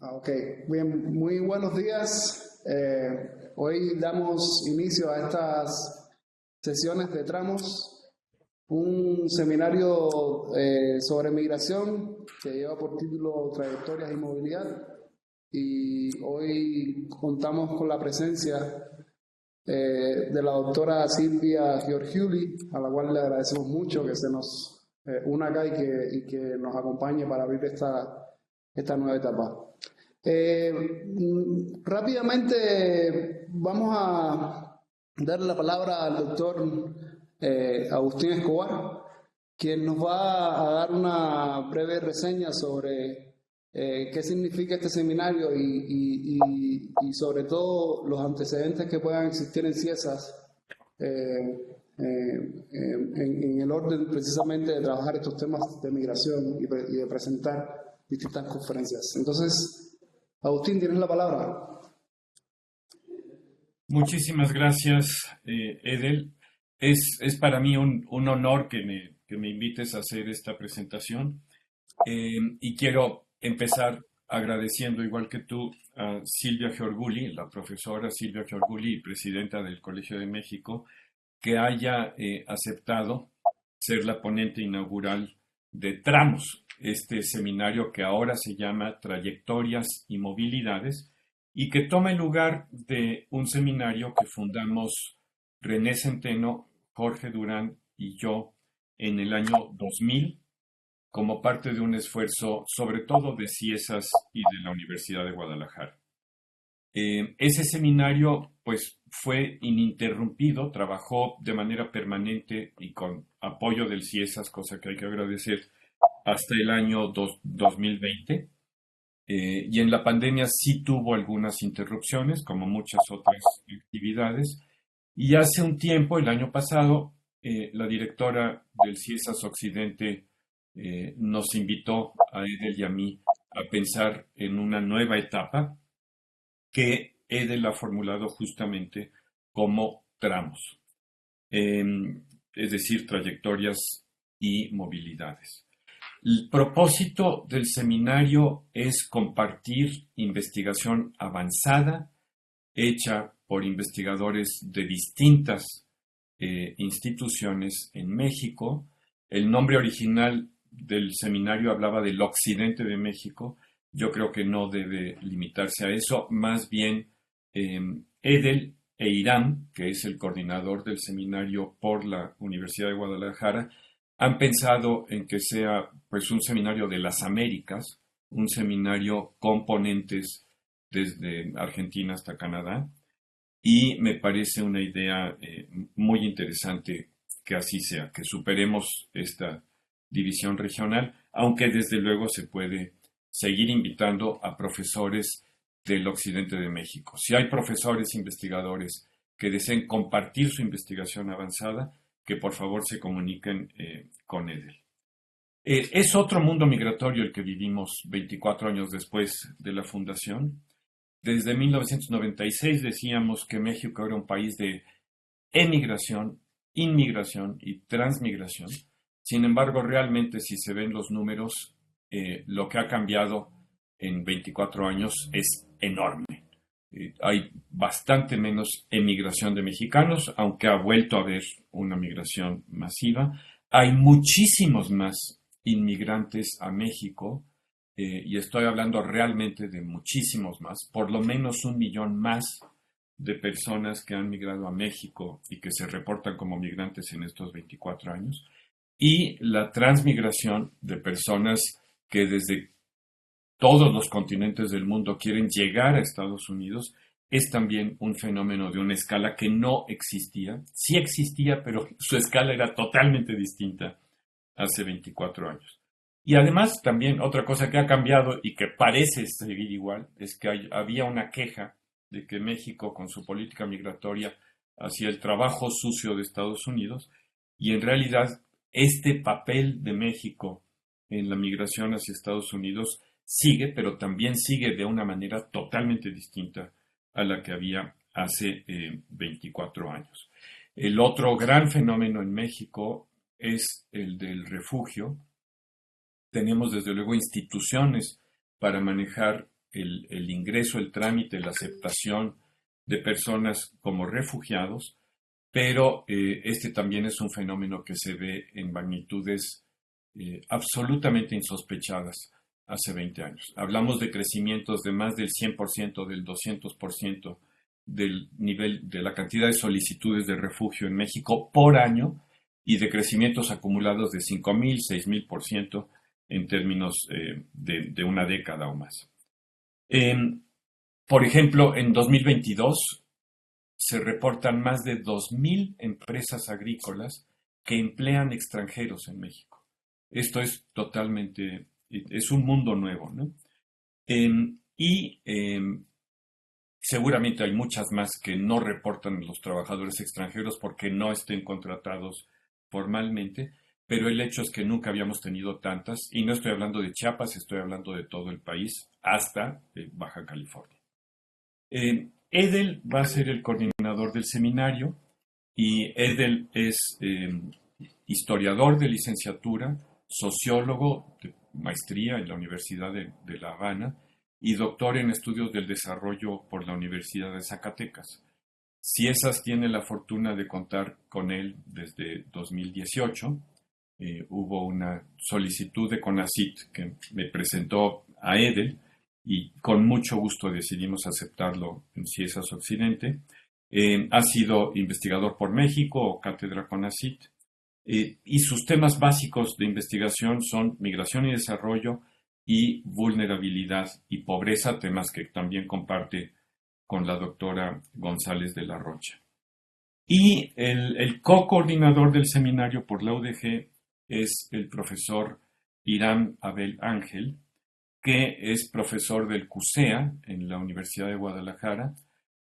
Ok, bien, muy buenos días. Hoy damos inicio a estas sesiones de tramos, un seminario sobre migración que lleva por título Trayectorias y Movilidad. Y hoy contamos con la presencia de la doctora Silvia Giorgiuli, a la cual le agradecemos mucho que se nos una acá y que nos acompañe para abrir esta nueva etapa. Rápidamente vamos a dar la palabra al doctor Agustín Escobar, quien nos va a dar una breve reseña sobre qué significa este seminario y sobre todo los antecedentes que puedan existir en CIESAS en el orden precisamente de trabajar estos temas de migración y de presentar distintas conferencias. Entonces, Agustín, tienes la palabra. Muchísimas gracias, Edel. Es para mí un honor que me invites a hacer esta presentación y quiero empezar agradeciendo, igual que tú, a Silvia Giorguli, la profesora Silvia Giorguli, presidenta del Colegio de México, que haya aceptado ser la ponente inaugural de Tramos, este seminario que ahora se llama Trayectorias y Movilidades, y que toma el lugar de un seminario que fundamos René Centeno, Jorge Durán y yo en el año 2000 como parte de un esfuerzo sobre todo de CIESAS y de la Universidad de Guadalajara. Ese seminario pues fue ininterrumpido, trabajó de manera permanente y con apoyo del CIESAS, cosa que hay que agradecer, hasta el año 2020. Y en la pandemia sí tuvo algunas interrupciones, como muchas otras actividades. Y hace un tiempo, el año pasado, la directora del CIESAS Occidente nos invitó a Edel y a mí a pensar en una nueva etapa que Edel ha formulado justamente como tramos, es decir, trayectorias y movilidades. El propósito del seminario es compartir investigación avanzada hecha por investigadores de distintas instituciones en México. El nombre original del seminario hablaba del occidente de México. Yo creo que no debe limitarse a eso. Más bien, Edel e Irán, que es el coordinador del seminario por la Universidad de Guadalajara, han pensado en que sea pues un seminario de las Américas, un seminario con ponentes desde Argentina hasta Canadá, y me parece una idea muy interesante que así sea, que superemos esta división regional, aunque desde luego se puede seguir invitando a profesores del occidente de México. Si hay profesores investigadores que deseen compartir su investigación avanzada, que por favor se comuniquen con Edel. Es otro mundo migratorio el que vivimos 24 años después de la fundación. Desde 1996 decíamos que México era un país de emigración, inmigración y transmigración. Sin embargo, realmente si se ven los números, lo que ha cambiado en 24 años es enorme. Hay bastante menos emigración de mexicanos, aunque ha vuelto a haber una migración masiva. Hay muchísimos más inmigrantes a México, y estoy hablando realmente de muchísimos más, por lo menos 1 millón más de personas que han migrado a México y que se reportan como migrantes en estos 24 años, y la transmigración de personas que desde todos los continentes del mundo quieren llegar a Estados Unidos, es también un fenómeno de una escala que no existía. Sí existía, pero su escala era totalmente distinta hace 24 años. Y además, también otra cosa que ha cambiado y que parece seguir igual, es que había una queja de que México, con su política migratoria, hacía el trabajo sucio de Estados Unidos, y en realidad este papel de México en la migración hacia Estados Unidos sigue, pero también sigue de una manera totalmente distinta a la que había hace 24 años. El otro gran fenómeno en México es el del refugio. Tenemos desde luego instituciones para manejar el ingreso, el trámite, la aceptación de personas como refugiados, pero este también es un fenómeno que se ve en magnitudes absolutamente insospechadas hace 20 años. Hablamos de crecimientos de más del 100%, del 200% del nivel de la cantidad de solicitudes de refugio en México por año y de crecimientos acumulados de 5,000, 6,000% en términos de una década o más. Por ejemplo, en 2022 se reportan más de 2,000 empresas agrícolas que emplean extranjeros en México. Esto es totalmente, es un mundo nuevo, ¿no? Seguramente hay muchas más que no reportan los trabajadores extranjeros porque no estén contratados formalmente, pero el hecho es que nunca habíamos tenido tantas, y no estoy hablando de Chiapas, estoy hablando de todo el país, hasta Baja California. Edel va a ser el coordinador del seminario, y Edel es historiador de licenciatura, sociólogo de maestría en la Universidad de La Habana y doctor en estudios del desarrollo por la Universidad de Zacatecas. Ciesas tiene la fortuna de contar con él desde 2018. Hubo una solicitud de CONACYT que me presentó a Edel y con mucho gusto decidimos aceptarlo en Ciesas Occidente. Ha sido investigador por México o cátedra CONACYT, y sus temas básicos de investigación son migración y desarrollo y vulnerabilidad y pobreza, temas que también comparte con la doctora González de la Rocha. Y el co-coordinador del seminario por la UDG es el profesor Irán Abel Ángel, que es profesor del CUSEA en la Universidad de Guadalajara,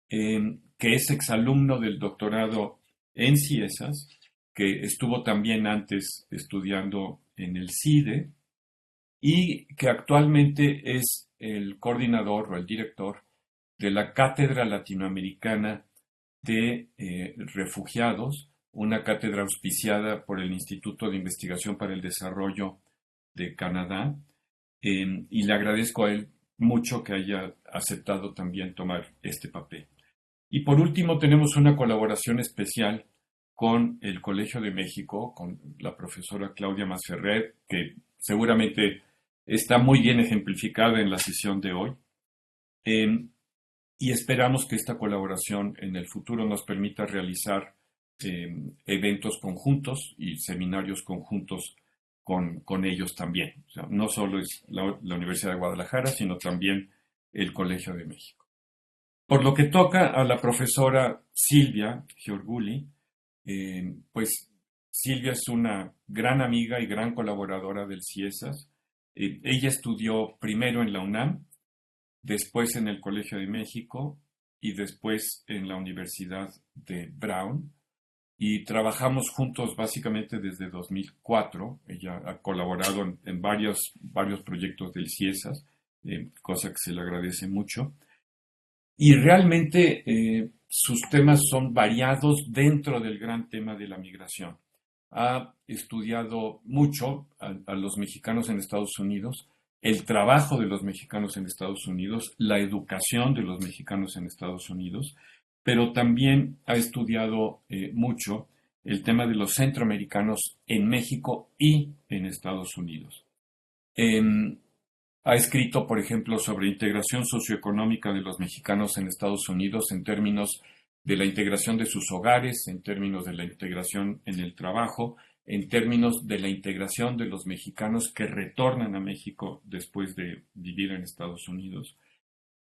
que es exalumno del doctorado en Ciesas, que estuvo también antes estudiando en el CIDE y que actualmente es el coordinador o el director de la Cátedra Latinoamericana de Refugiados, una cátedra auspiciada por el Instituto de Investigación para el Desarrollo de Canadá, y le agradezco a él mucho que haya aceptado también tomar este papel. Y por último tenemos una colaboración especial con el Colegio de México, con la profesora Claudia Masferrer, que seguramente está muy bien ejemplificada en la sesión de hoy. Y esperamos que esta colaboración en el futuro nos permita realizar eventos conjuntos y seminarios conjuntos con ellos también. O sea, no solo es la Universidad de Guadalajara, sino también el Colegio de México. Por lo que toca a la profesora Silvia Giorguli, pues Silvia es una gran amiga y gran colaboradora del Ciesas. Ella estudió primero en la UNAM, después en el Colegio de México y después en la Universidad de Brown. Y trabajamos juntos básicamente desde 2004. Ella ha colaborado en varios proyectos del Ciesas, cosa que se le agradece mucho. Y realmente sus temas son variados dentro del gran tema de la migración. Ha estudiado mucho a los mexicanos en Estados Unidos, el trabajo de los mexicanos en Estados Unidos, la educación de los mexicanos en Estados Unidos, pero también ha estudiado mucho el tema de los centroamericanos en México y en Estados Unidos. Ha escrito, por ejemplo, sobre integración socioeconómica de los mexicanos en Estados Unidos en términos de la integración de sus hogares, en términos de la integración en el trabajo, en términos de la integración de los mexicanos que retornan a México después de vivir en Estados Unidos.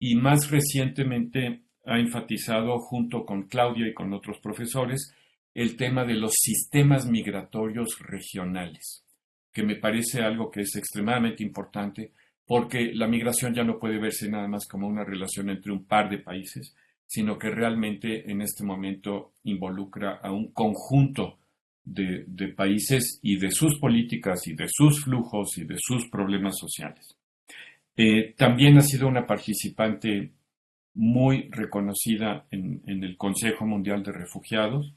Y más recientemente ha enfatizado, junto con Claudia y con otros profesores, el tema de los sistemas migratorios regionales, que me parece algo que es extremadamente importante, porque la migración ya no puede verse nada más como una relación entre un par de países, sino que realmente en este momento involucra a un conjunto de países y de sus políticas y de sus flujos y de sus problemas sociales. También ha sido una participante muy reconocida en el Consejo Mundial de Refugiados,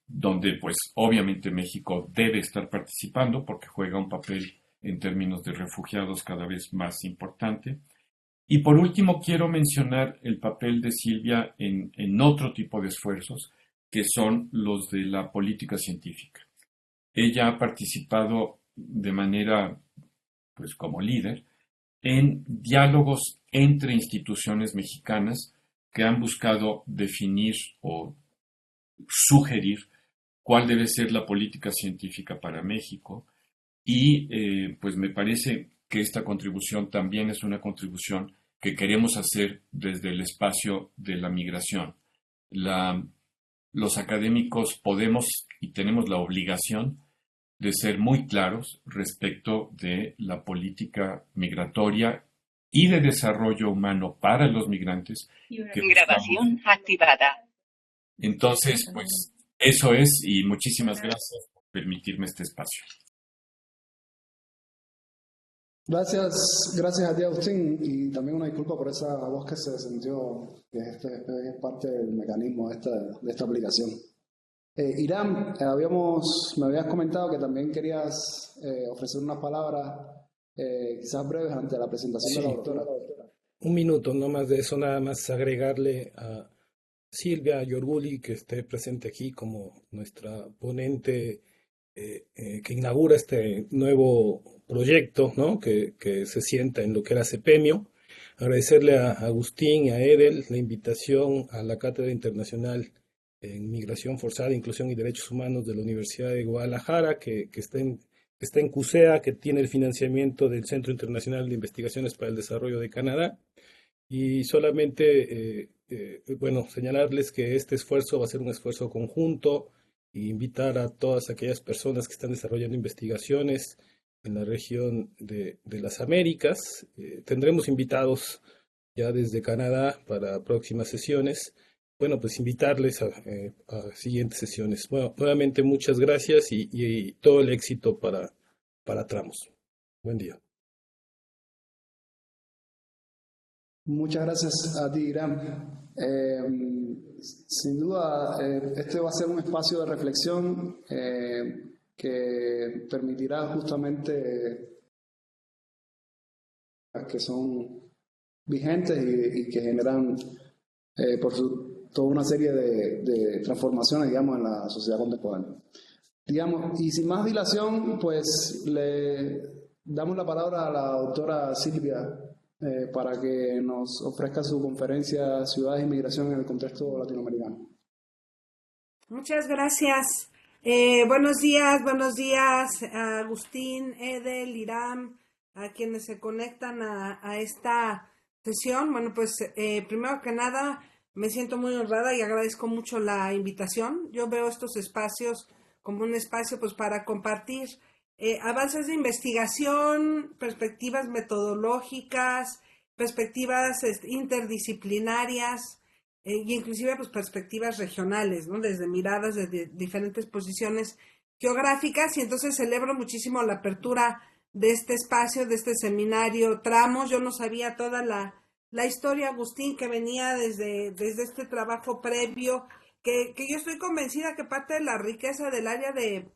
donde pues obviamente México debe estar participando porque juega un papel en términos de refugiados cada vez más importante. Y por último, quiero mencionar el papel de Silvia en otro tipo de esfuerzos, que son los de la política científica. Ella ha participado de manera, pues como líder, en diálogos entre instituciones mexicanas que han buscado definir o sugerir cuál debe ser la política científica para México y pues me parece que esta contribución también es una contribución que queremos hacer desde el espacio de la migración. La, los académicos podemos y tenemos la obligación de ser muy claros respecto de la política migratoria y de desarrollo humano para los migrantes que buscamos. Grabación activada. Entonces, pues eso es y muchísimas gracias por permitirme este espacio. Gracias a ti, Agustín, y también una disculpa por esa voz que se sintió, que es parte del mecanismo de esta aplicación. Irán, me habías comentado que también querías ofrecer unas palabras, quizás breves, ante la presentación de la doctora. Un minuto, no más de eso, nada más agregarle a Silvia Yorguli, que esté presente aquí como nuestra ponente que inaugura este nuevo proyecto, ¿no? que se sienta en lo que era CEPEMIO. Agradecerle a Agustín y a Edel la invitación a la Cátedra Internacional en Migración Forzada, Inclusión y Derechos Humanos de la Universidad de Guadalajara, que está en CUSEA, que tiene el financiamiento del Centro Internacional de Investigaciones para el Desarrollo de Canadá. Y solamente, bueno, señalarles que este esfuerzo va a ser un esfuerzo conjunto e invitar a todas aquellas personas que están desarrollando investigaciones en la región de las Américas. Tendremos invitados ya desde Canadá para próximas sesiones. Bueno, pues invitarles a siguientes sesiones. Bueno, nuevamente muchas gracias y todo el éxito para Tramos. Buen día. Muchas gracias a ti, Irán. Sin duda, este va a ser un espacio de reflexión que permitirá justamente que son vigentes y que generan toda una serie de transformaciones, digamos, en la sociedad contemporánea. Digamos, y sin más dilación, pues le damos la palabra a la doctora Silvia para que nos ofrezca su conferencia Ciudades y Migración en el contexto latinoamericano. Muchas gracias. Buenos días a Agustín, Edel, Iram, a quienes se conectan a esta sesión. Bueno, pues primero que nada me siento muy honrada y agradezco mucho la invitación. Yo veo estos espacios como un espacio pues para compartir avances de investigación, perspectivas metodológicas, perspectivas interdisciplinarias y inclusive pues perspectivas regionales, ¿no? Desde miradas de diferentes posiciones geográficas, y entonces celebro muchísimo la apertura de este espacio, de este seminario Tramos. Yo no sabía toda la historia, Agustín, que venía desde este trabajo previo, que yo estoy convencida que parte de la riqueza del área de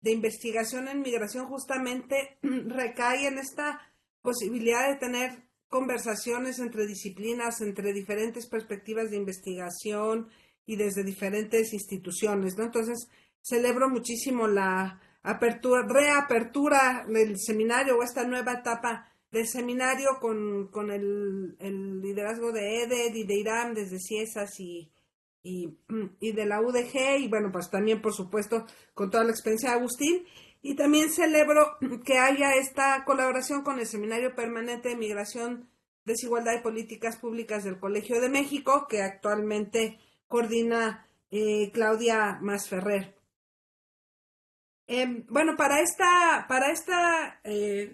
investigación en migración justamente recae en esta posibilidad de tener conversaciones entre disciplinas, entre diferentes perspectivas de investigación y desde diferentes instituciones, ¿no? Entonces, celebro muchísimo la reapertura del seminario o esta nueva etapa del seminario con el liderazgo de EDED y de IRAM desde CIESAS y de la UDG, y bueno, pues también por supuesto con toda la experiencia de Agustín, y también celebro que haya esta colaboración con el Seminario Permanente de Migración, Desigualdad y Políticas Públicas del Colegio de México, que actualmente coordina Claudia Masferrer. Bueno, para esta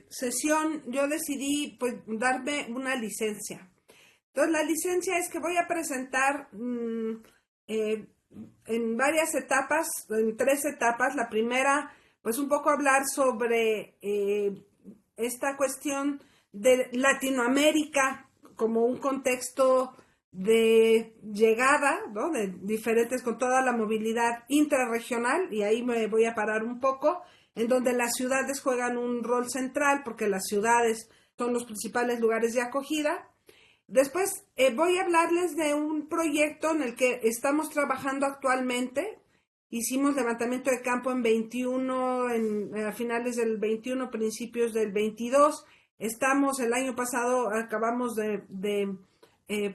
sesión yo decidí pues darme una licencia. Entonces la licencia es que voy a presentar en varias etapas, en 3 etapas. La primera, pues un poco hablar sobre esta cuestión de Latinoamérica como un contexto de llegada, ¿no? De diferentes, con toda la movilidad intrarregional, y ahí me voy a parar un poco, en donde las ciudades juegan un rol central, porque las ciudades son los principales lugares de acogida. Después voy a hablarles de un proyecto en el que estamos trabajando actualmente. Hicimos levantamiento de campo en 21, a finales del 21, principios del 22. El año pasado acabamos de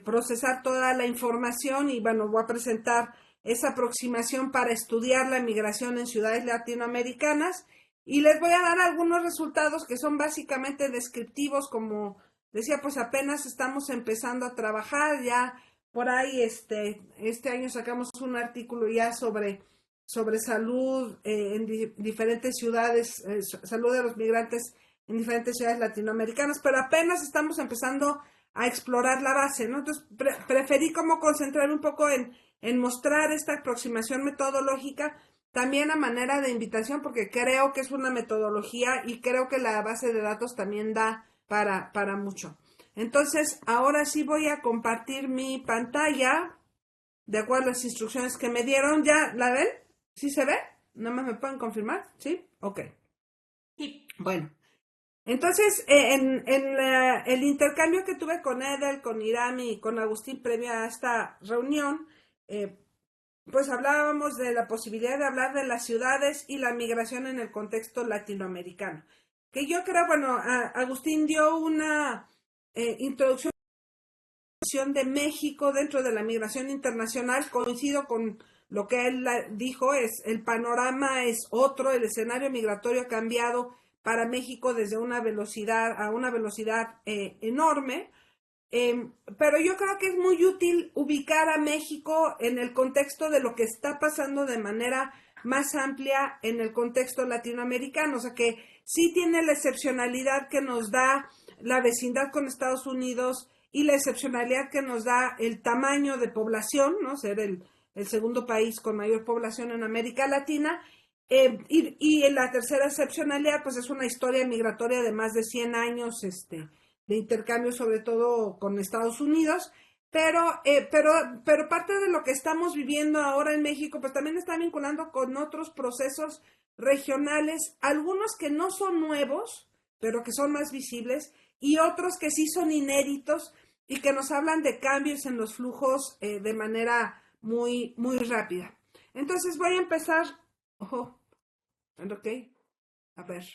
procesar toda la información y bueno, voy a presentar esa aproximación para estudiar la migración en ciudades latinoamericanas y les voy a dar algunos resultados que son básicamente descriptivos, como decía, pues apenas estamos empezando a trabajar, ya por ahí este año sacamos un artículo ya sobre salud en diferentes ciudades, salud de los migrantes en diferentes ciudades latinoamericanas, pero apenas estamos empezando a explorar la base, ¿no? Entonces, preferí como concentrar un poco en mostrar esta aproximación metodológica, también a manera de invitación, porque creo que es una metodología y creo que la base de datos también da para mucho. Entonces, ahora sí voy a compartir mi pantalla, de acuerdo a las instrucciones que me dieron. ¿Ya la ven? ¿Sí se ve? ¿Nada más me pueden confirmar? ¿Sí? Ok. Sí. Bueno. Entonces, el intercambio que tuve con Edel, con Iram y con Agustín previa a esta reunión, pues hablábamos de la posibilidad de hablar de las ciudades y la migración en el contexto latinoamericano. Que yo creo, bueno, Agustín dio una introducción de México dentro de la migración internacional. Coincido con lo que él dijo, el panorama es otro, el escenario migratorio ha cambiado para México desde una velocidad enorme, pero yo creo que es muy útil ubicar a México en el contexto de lo que está pasando de manera más amplia en el contexto latinoamericano, o sea que sí tiene la excepcionalidad que nos da la vecindad con Estados Unidos y la excepcionalidad que nos da el tamaño de población, ¿no? Ser el segundo país con mayor población en América Latina. Y la tercera excepcionalidad, pues es una historia migratoria de más de 100 años de intercambio, sobre todo con Estados Unidos, pero parte de lo que estamos viviendo ahora en México, pues también está vinculando con otros procesos regionales, algunos que no son nuevos, pero que son más visibles, y otros que sí son inéditos y que nos hablan de cambios en los flujos de manera muy, muy rápida. Entonces voy a empezar. Ojo, ok, a ver,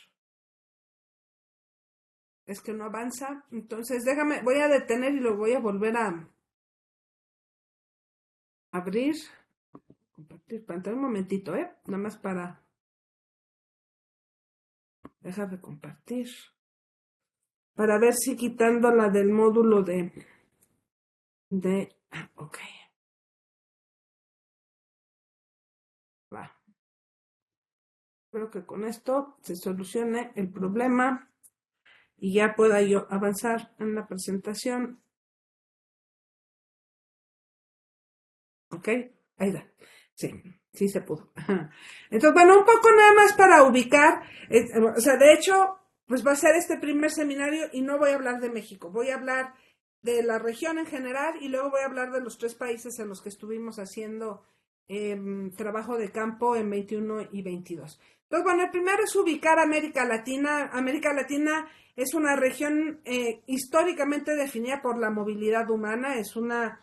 es que no avanza, entonces voy a detener y lo voy a volver a abrir, compartir pantalla, un momentito, nada más para dejar de compartir, para ver si quitando la del módulo ok, va. Espero que con esto se solucione el problema y ya pueda yo avanzar en la presentación. Ok, ahí da. Sí se pudo. Entonces, bueno, un poco nada más para ubicar, o sea, de hecho, pues va a ser este primer seminario y no voy a hablar de México, voy a hablar de la región en general y luego voy a hablar de los 3 países en los que estuvimos haciendo trabajo de campo en 21 y 22. Entonces, bueno, el primero es ubicar América Latina. América Latina es una región históricamente definida por la movilidad humana, es una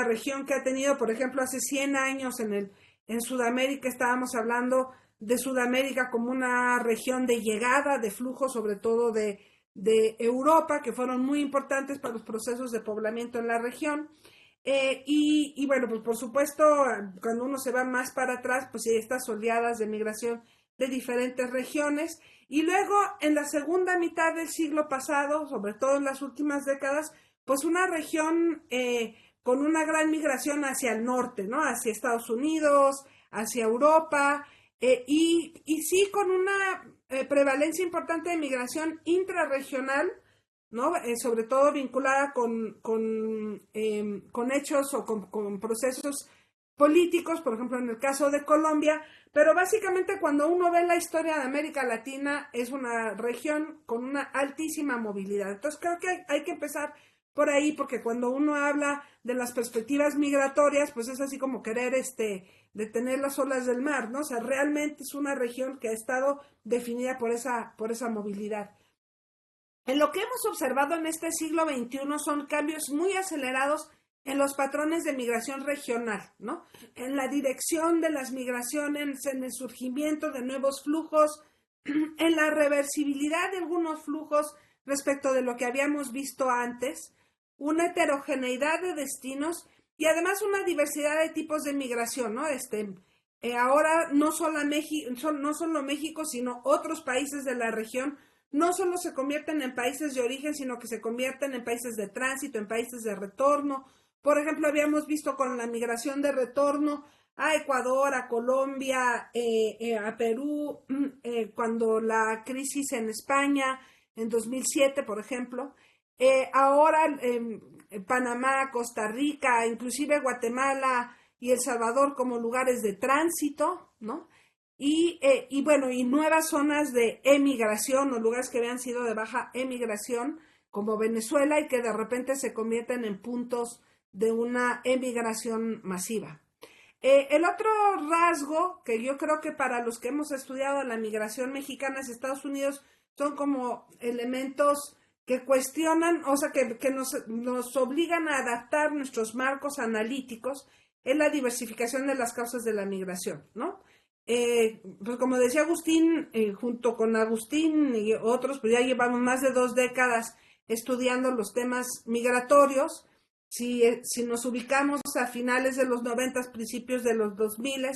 región que ha tenido, por ejemplo, hace 100 años en Sudamérica estábamos hablando de Sudamérica como una región de llegada de flujo, sobre todo de Europa, que fueron muy importantes para los procesos de poblamiento en la región. Y bueno, pues por supuesto, cuando uno se va más para atrás, pues hay estas oleadas de migración de diferentes regiones. Y luego, en la segunda mitad del siglo pasado, sobre todo en las últimas décadas, pues una región con una gran migración hacia el norte, ¿no? Hacia Estados Unidos, hacia Europa, y sí con una prevalencia importante de migración intrarregional, ¿no? Sobre todo vinculada con hechos o con procesos políticos, por ejemplo, en el caso de Colombia, pero básicamente cuando uno ve la historia de América Latina es una región con una altísima movilidad. Entonces creo que hay que empezar por ahí, porque cuando uno habla de las perspectivas migratorias, pues es así como querer detener las olas del mar, ¿no? O sea, realmente es una región que ha estado definida por esa movilidad. En lo que hemos observado en este siglo XXI son cambios muy acelerados en los patrones de migración regional, ¿no? En la dirección de las migraciones, en el surgimiento de nuevos flujos, en la reversibilidad de algunos flujos respecto de lo que habíamos visto antes, una heterogeneidad de destinos y además una diversidad de tipos de migración, ¿no? Ahora no solo México, sino otros países de la región no solo se convierten en países de origen, sino que se convierten en países de tránsito, en países de retorno. Por ejemplo, habíamos visto con la migración de retorno a Ecuador, a Colombia, a Perú, cuando la crisis en España, en 2007, por ejemplo. Ahora Panamá, Costa Rica, inclusive Guatemala y El Salvador como lugares de tránsito, ¿no? Y bueno, y nuevas zonas de emigración o lugares que habían sido de baja emigración, como Venezuela, y que de repente se convierten en puntos de una emigración masiva. El otro rasgo que yo creo que para los que hemos estudiado la migración mexicana hacia Estados Unidos son como elementos que cuestionan, o sea, que nos obligan a adaptar nuestros marcos analíticos, es la diversificación de las causas de la migración, ¿no? Pues como decía Agustín, junto con Agustín y otros, pues ya llevamos más de 2 décadas estudiando los temas migratorios. Si nos ubicamos a finales de los 90, principios de los 2000,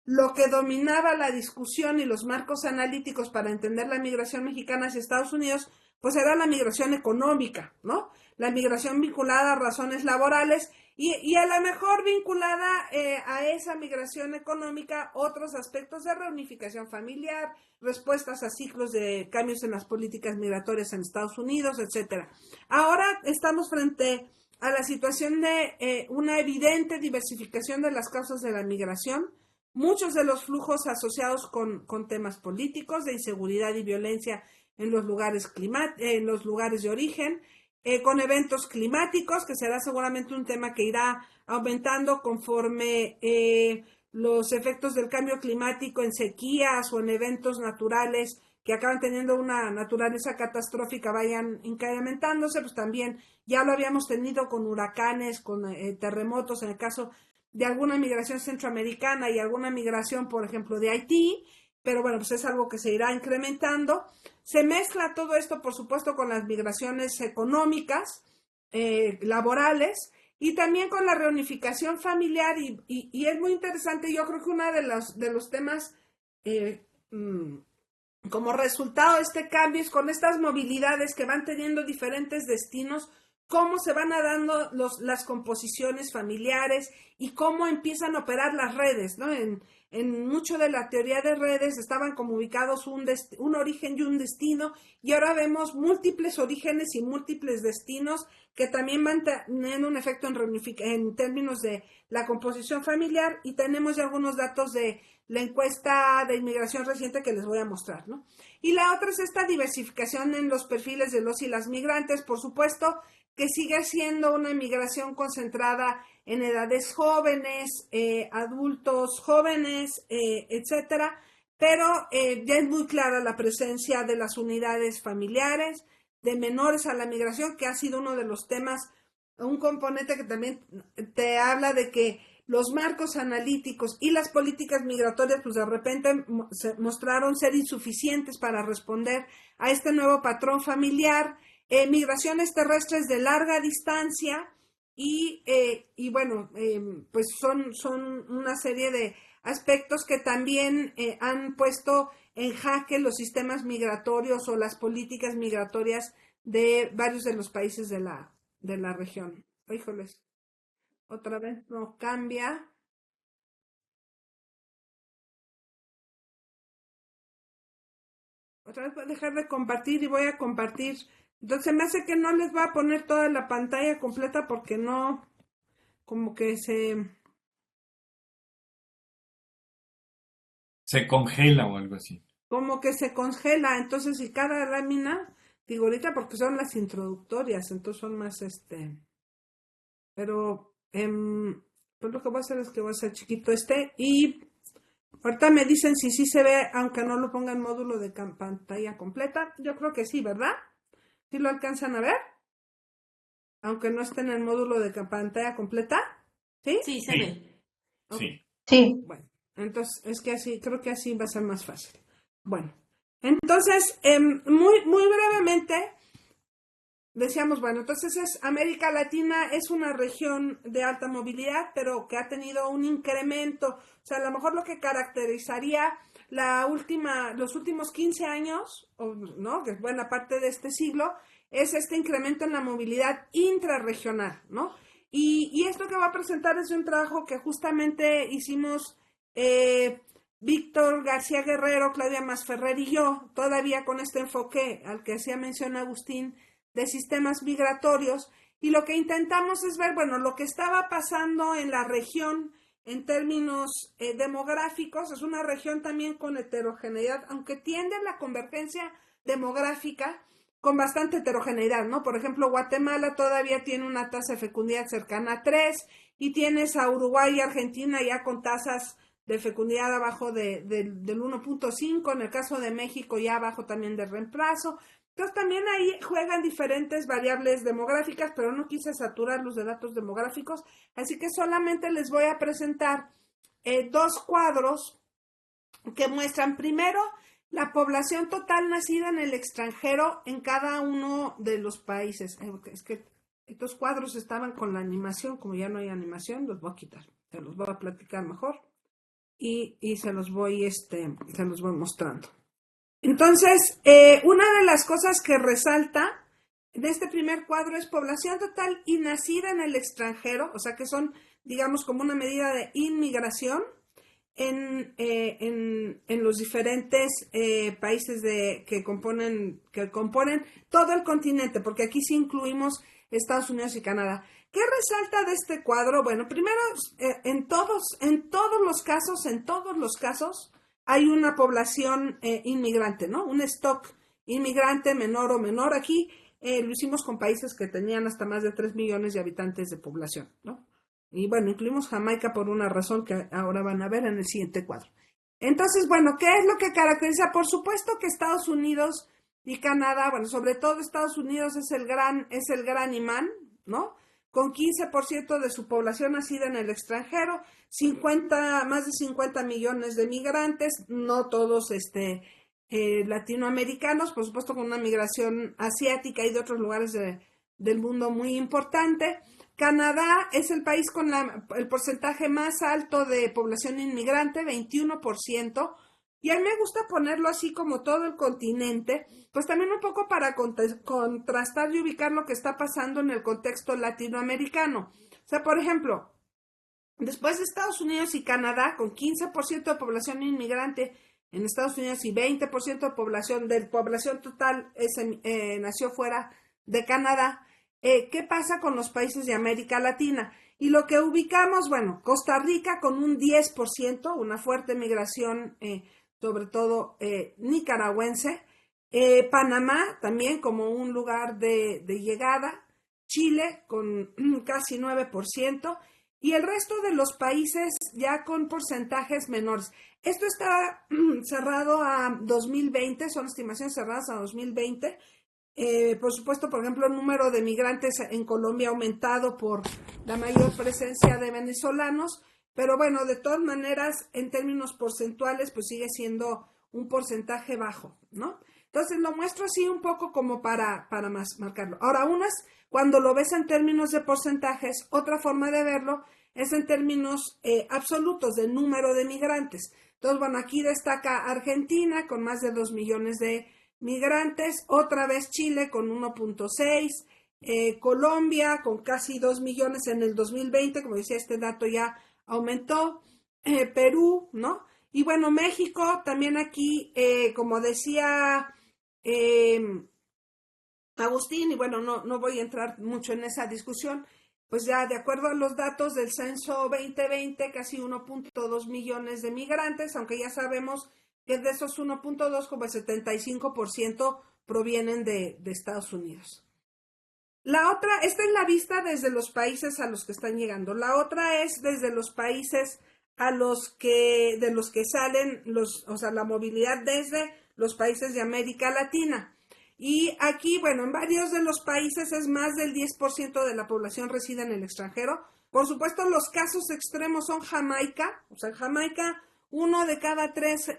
lo que dominaba la discusión y los marcos analíticos para entender la migración mexicana hacia Estados Unidos, pues era la migración económica, ¿no? La migración vinculada a razones laborales y a lo mejor vinculada a esa migración económica otros aspectos de reunificación familiar, respuestas a ciclos de cambios en las políticas migratorias en Estados Unidos, etcétera. Ahora estamos frente a la situación de una evidente diversificación de las causas de la migración, muchos de los flujos asociados con temas políticos, de inseguridad y violencia en los lugares de origen, con eventos climáticos, que será seguramente un tema que irá aumentando conforme los efectos del cambio climático en sequías o en eventos naturales que acaban teniendo una naturaleza catastrófica vayan incrementándose, pues también ya lo habíamos tenido con huracanes, con terremotos en el caso de alguna migración centroamericana y alguna migración, por ejemplo, de Haití, pero bueno, pues es algo que se irá incrementando. Se mezcla todo esto, por supuesto, con las migraciones económicas, laborales, y también con la reunificación familiar, y es muy interesante, yo creo que uno de los temas como resultado de este cambio es con estas movilidades que van teniendo diferentes destinos, cómo se van dando las composiciones familiares y cómo empiezan a operar las redes, ¿no? En mucho de la teoría de redes estaban como ubicados un origen y un destino, y ahora vemos múltiples orígenes y múltiples destinos que también van teniendo un efecto en términos de la composición familiar, y tenemos ya algunos datos de la encuesta de inmigración reciente que les voy a mostrar, ¿no? Y la otra es esta diversificación en los perfiles de los y las migrantes, por supuesto, que sigue siendo una migración concentrada en edades jóvenes, adultos jóvenes, etcétera, pero ya es muy clara la presencia de las unidades familiares, de menores a la migración, que ha sido uno de los temas, un componente que también te habla de que los marcos analíticos y las políticas migratorias, pues de repente se mostraron ser insuficientes para responder a este nuevo patrón familiar. Migraciones terrestres de larga distancia y bueno, pues son una serie de aspectos que también han puesto en jaque los sistemas migratorios o las políticas migratorias de varios de los países de la región. Híjoles, otra vez no cambia. Otra vez voy a dejar de compartir y voy a compartir. Entonces me hace que no les va a poner toda la pantalla completa porque no, como que se congela o algo así. como que se congela. Entonces, si cada lámina, digo ahorita porque son las introductorias, entonces son más pero pues lo que voy a hacer es que voy a hacer chiquito y ahorita me dicen si sí se ve, aunque no lo ponga en módulo de pantalla completa. Yo creo que sí, ¿verdad? ¿Sí lo alcanzan a ver? Aunque no esté en el módulo de pantalla completa. ¿Sí? Sí, se Sí, ve. Ok. sí. Sí, Bueno, entonces es que así, creo que así va a ser más fácil. Bueno, entonces, muy brevemente, decíamos, bueno, entonces América Latina es una región de alta movilidad, pero que ha tenido un incremento. O sea, a lo mejor lo que caracterizaría los últimos 15 años, ¿no? Que es buena parte de este siglo, es este incremento en la movilidad intrarregional, ¿no? Y esto que va a presentar es un trabajo que justamente hicimos Víctor García Guerrero, Claudia Masferrer y yo, todavía con este enfoque al que hacía mención Agustín, de sistemas migratorios, y lo que intentamos es ver, bueno, lo que estaba pasando en la región en términos demográficos. Es una región también con heterogeneidad, aunque tiende a la convergencia demográfica con bastante heterogeneidad, ¿no? Por ejemplo, Guatemala todavía tiene una tasa de fecundidad cercana a 3, y tienes a Uruguay y Argentina ya con tasas de fecundidad abajo del 1.5, en el caso de México ya abajo también del reemplazo. Entonces también ahí juegan diferentes variables demográficas, pero no quise saturarlos de datos demográficos, así que solamente les voy a presentar dos cuadros que muestran primero la población total nacida en el extranjero en cada uno de los países. Es que estos cuadros estaban con la animación, como ya no hay animación, los voy a quitar, se los voy a platicar mejor y se los voy mostrando. Entonces, una de las cosas que resalta en este primer cuadro es población total y nacida en el extranjero, o sea que son, digamos, como una medida de inmigración en los diferentes países que componen todo el continente, porque aquí sí incluimos Estados Unidos y Canadá. ¿Qué resalta de este cuadro? Bueno, primero, en todos los casos, hay una población inmigrante, ¿no? Un stock inmigrante menor o menor. Aquí lo hicimos con países que tenían hasta más de 3 millones de habitantes de población, ¿no? Y bueno, incluimos Jamaica por una razón que ahora van a ver en el siguiente cuadro. Entonces, bueno, ¿qué es lo que caracteriza? Por supuesto que Estados Unidos y Canadá, bueno, sobre todo Estados Unidos es el gran imán, ¿no? Con 15% de su población nacida en el extranjero, más de 50 millones de migrantes, no todos latinoamericanos, por supuesto con una migración asiática y de otros lugares del mundo muy importante. Canadá es el país con el porcentaje más alto de población inmigrante, 21%, y a mí me gusta ponerlo así como todo el continente, pues también un poco para contrastar y ubicar lo que está pasando en el contexto latinoamericano. O sea, por ejemplo, después de Estados Unidos y Canadá, con 15% de población inmigrante en Estados Unidos y 20% de población total nació fuera de Canadá, ¿qué pasa con los países de América Latina? Y lo que ubicamos, bueno, Costa Rica con un 10%, una fuerte migración, sobre todo nicaragüense, Panamá también como un lugar de llegada, Chile con casi 9%, y el resto de los países ya con porcentajes menores. Esto está cerrado a 2020, son estimaciones cerradas a 2020. Por supuesto, por ejemplo, el número de migrantes en Colombia ha aumentado por la mayor presencia de venezolanos, pero bueno, de todas maneras, en términos porcentuales, pues sigue siendo un porcentaje bajo, ¿no? Entonces lo muestro así un poco como para marcarlo. Ahora, cuando lo ves en términos de porcentajes, otra forma de verlo es en términos absolutos del número de migrantes. Entonces, bueno, aquí destaca Argentina con más de 2 millones de migrantes, otra vez Chile con 1.6, Colombia con casi 2 millones en el 2020, como decía, este dato ya aumentó, Perú, ¿no? Y bueno, México también aquí, como decía Agustín, y bueno, no voy a entrar mucho en esa discusión, pues ya de acuerdo a los datos del censo 2020, casi 1.2 millones de migrantes, aunque ya sabemos que de esos 1.2, como el 75% provienen de Estados Unidos. La otra, esta es la vista desde los países a los que están llegando. La otra es desde los países de los que salen o sea, la movilidad desde los países de América Latina. Y aquí, bueno, en varios de los países es más del 10% de la población reside en el extranjero. Por supuesto, los casos extremos son Jamaica. O sea, en Jamaica, uno de cada tres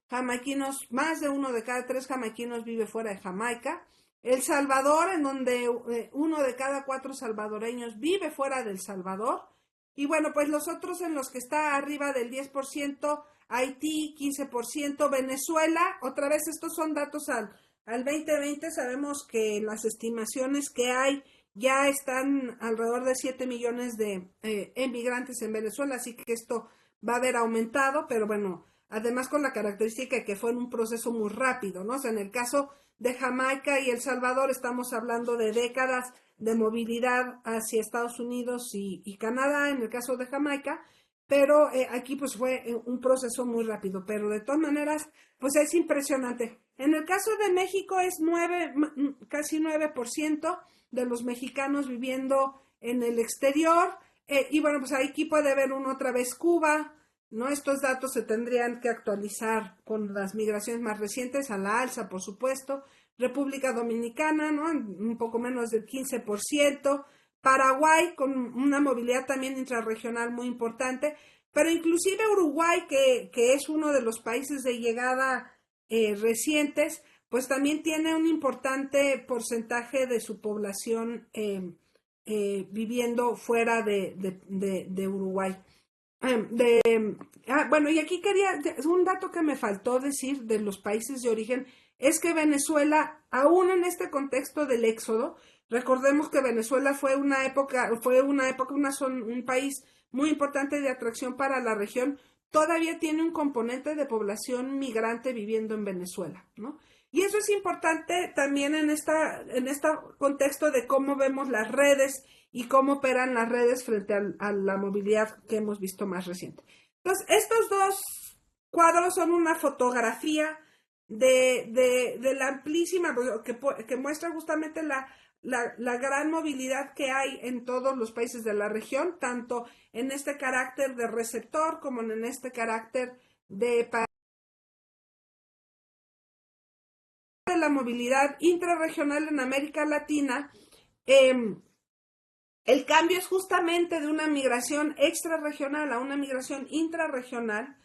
jamaiquinos, más de uno de cada tres jamaiquinos vive fuera de Jamaica. El Salvador, en donde uno de cada cuatro salvadoreños vive fuera del Salvador. Y bueno, pues los otros en los que está arriba del 10%, Haití, 15%, Venezuela, otra vez estos son datos al 2020, sabemos que las estimaciones que hay ya están alrededor de 7 millones de emigrantes en Venezuela, así que esto va a haber aumentado, pero bueno, además con la característica de que fue en un proceso muy rápido, ¿no? O sea, en el caso de Jamaica y El Salvador estamos hablando de décadas de movilidad hacia Estados Unidos y Canadá, en el caso de Jamaica, pero aquí pues fue un proceso muy rápido, pero de todas maneras pues es impresionante. En el caso de México es casi 9% de los mexicanos viviendo en el exterior, y bueno, pues aquí puede ver uno otra vez Cuba, ¿no? Estos datos se tendrían que actualizar con las migraciones más recientes, a la alza, por supuesto. República Dominicana, ¿no? Un poco menos del 15%. Paraguay, con una movilidad también intrarregional muy importante. Pero inclusive Uruguay, que es uno de los países de llegada recientes, pues también tiene un importante porcentaje de su población viviendo fuera de Uruguay. Bueno, y aquí un dato que me faltó decir de los países de origen, es que Venezuela, aún en este contexto del éxodo, recordemos que Venezuela fue un país muy importante de atracción para la región, todavía tiene un componente de población migrante viviendo en Venezuela, ¿no? Y eso es importante también en este contexto de cómo vemos las redes y cómo operan las redes frente a la movilidad que hemos visto más reciente. Entonces, estos dos cuadros son una fotografía de la amplísima, que muestra justamente la gran movilidad que hay en todos los países de la región, tanto en este carácter de receptor como en este carácter de la movilidad intrarregional en América Latina. El cambio es justamente de una migración extrarregional a una migración intrarregional,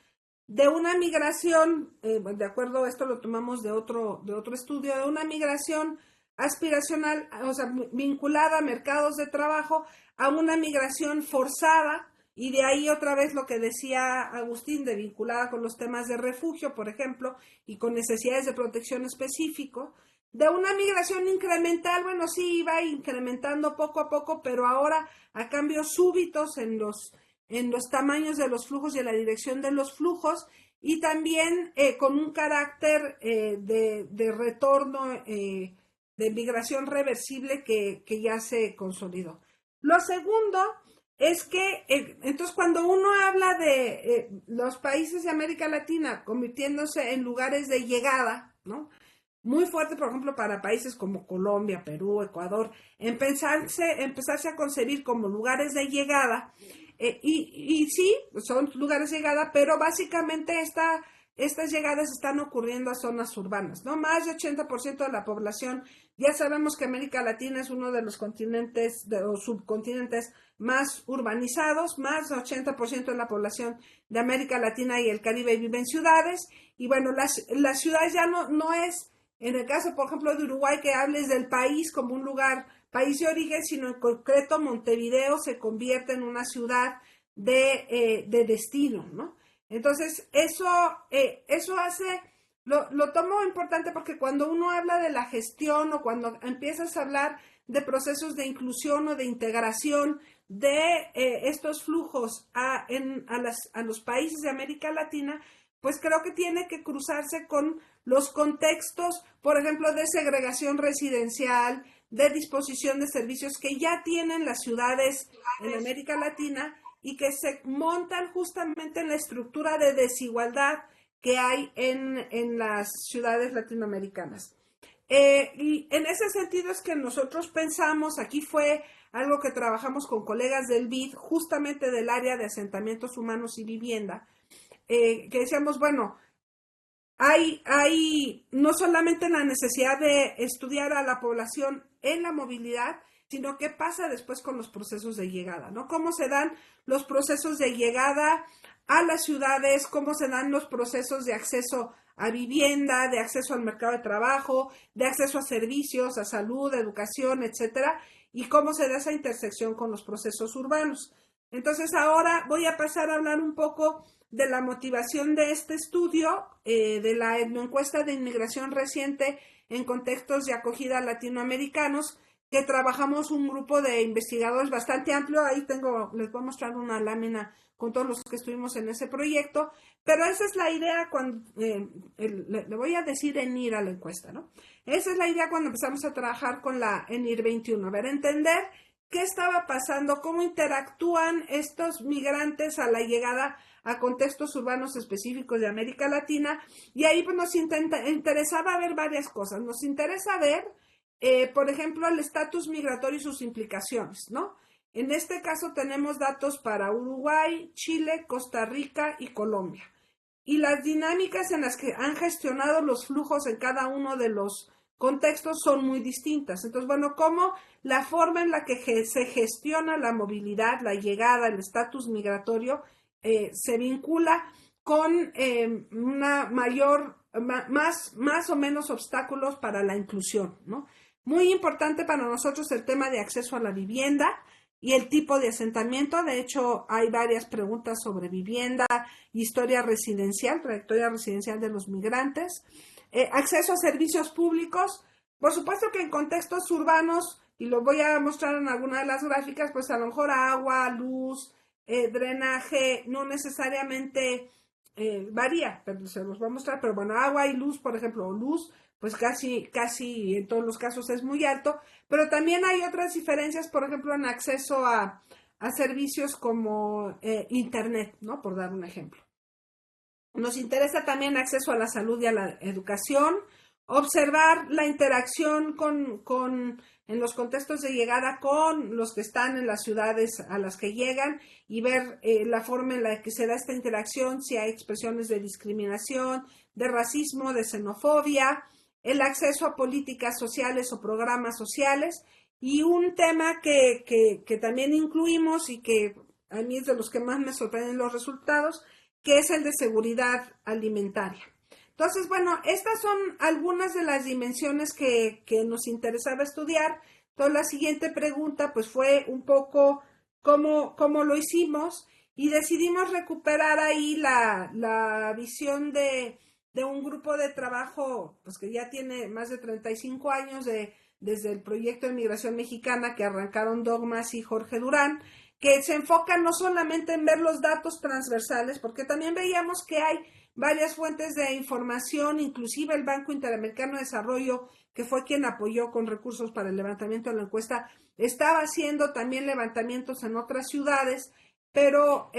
de una migración, de acuerdo a esto lo tomamos de otro estudio, de una migración aspiracional, o sea, vinculada a mercados de trabajo, a una migración forzada, y de ahí otra vez lo que decía Agustín, de vinculada con los temas de refugio, por ejemplo, y con necesidades de protección específico, de una migración incremental, bueno, sí iba incrementando poco a poco, pero ahora a cambios súbitos en los tamaños de los flujos y en la dirección de los flujos, y también con un carácter de retorno, de migración reversible que ya se consolidó. Lo segundo es que, entonces, cuando uno habla de los países de América Latina convirtiéndose en lugares de llegada, ¿no? Muy fuerte, por ejemplo, para países como Colombia, Perú, Ecuador, empezarse a concebir como lugares de llegada, y sí, son lugares de llegada, pero básicamente estas llegadas están ocurriendo a zonas urbanas, ¿no? Más de 80% de la población, ya sabemos que América Latina es uno de los continentes o subcontinentes más urbanizados, más de 80% de la población de América Latina y el Caribe vive en ciudades, y bueno, las ciudades ya no es, en el caso, por ejemplo, de Uruguay, que hables del país como un país de origen, sino en concreto Montevideo se convierte en una ciudad de destino, ¿no? Entonces, eso lo tomo importante porque cuando uno habla de la gestión o cuando empiezas a hablar de procesos de inclusión o de integración de estos flujos a los países de América Latina, pues creo que tiene que cruzarse con los contextos, por ejemplo, de segregación residencial, de disposición de servicios que ya tienen las ciudades en América Latina y que se montan justamente en la estructura de desigualdad que hay en las ciudades latinoamericanas. Y en ese sentido es que nosotros pensamos, aquí fue algo que trabajamos con colegas del BID, justamente del área de asentamientos humanos y vivienda, que decíamos, bueno, hay no solamente la necesidad de estudiar a la población en la movilidad, sino qué pasa después con los procesos de llegada, ¿no? Cómo se dan los procesos de llegada a las ciudades, cómo se dan los procesos de acceso a vivienda, de acceso al mercado de trabajo, de acceso a servicios, a salud, a educación, etcétera, y cómo se da esa intersección con los procesos urbanos. Entonces ahora voy a pasar a hablar un poco de la motivación de este estudio, de la etnoencuesta de inmigración reciente en contextos de acogida latinoamericanos, que trabajamos un grupo de investigadores bastante amplio. Ahí les voy a mostrar una lámina con todos los que estuvimos en ese proyecto, pero esa es la idea cuando, le voy a decir ENIR a la encuesta, ¿no? Esa es la idea cuando empezamos a trabajar con la ENIR 21, a ver, entender qué estaba pasando, cómo interactúan estos migrantes a la llegada a contextos urbanos específicos de América Latina, y ahí pues nos interesaba ver varias cosas. Nos interesa ver, por ejemplo, el estatus migratorio y sus implicaciones, ¿no? En este caso tenemos datos para Uruguay, Chile, Costa Rica y Colombia. Y las dinámicas en las que han gestionado los flujos en cada uno de los contextos son muy distintas. Entonces, bueno, cómo la forma en la que se gestiona la movilidad, la llegada, el estatus migratorio, se vincula con una más o menos obstáculos para la inclusión, ¿no? Muy importante para nosotros el tema de acceso a la vivienda y el tipo de asentamiento. De hecho, hay varias preguntas sobre vivienda, historia residencial, trayectoria residencial de los migrantes, acceso a servicios públicos. Por supuesto que en contextos urbanos, y lo voy a mostrar en alguna de las gráficas, pues a lo mejor agua, luz, drenaje, no necesariamente varía, pero se los voy a mostrar. Pero bueno, agua y luz, por ejemplo, luz, pues casi en todos los casos es muy alto, pero también hay otras diferencias, por ejemplo, en acceso a servicios como Internet, ¿no? Por dar un ejemplo. Nos interesa también acceso a la salud y a la educación, observar la interacción en los contextos de llegada con los que están en las ciudades a las que llegan y ver la forma en la que se da esta interacción, si hay expresiones de discriminación, de racismo, de xenofobia, el acceso a políticas sociales o programas sociales, y un tema que también incluimos y que a mí es de los que más me sorprenden los resultados, que es el de seguridad alimentaria. Entonces, bueno, estas son algunas de las dimensiones que nos interesaba estudiar. Entonces, la siguiente pregunta pues fue un poco cómo lo hicimos, y decidimos recuperar ahí la visión de un grupo de trabajo pues que ya tiene más de 35 años desde el proyecto de migración mexicana que arrancaron Dogmas y Jorge Durán, que se enfocan no solamente en ver los datos transversales, porque también veíamos que hay varias fuentes de información, inclusive el Banco Interamericano de Desarrollo, que fue quien apoyó con recursos para el levantamiento de la encuesta, estaba haciendo también levantamientos en otras ciudades, pero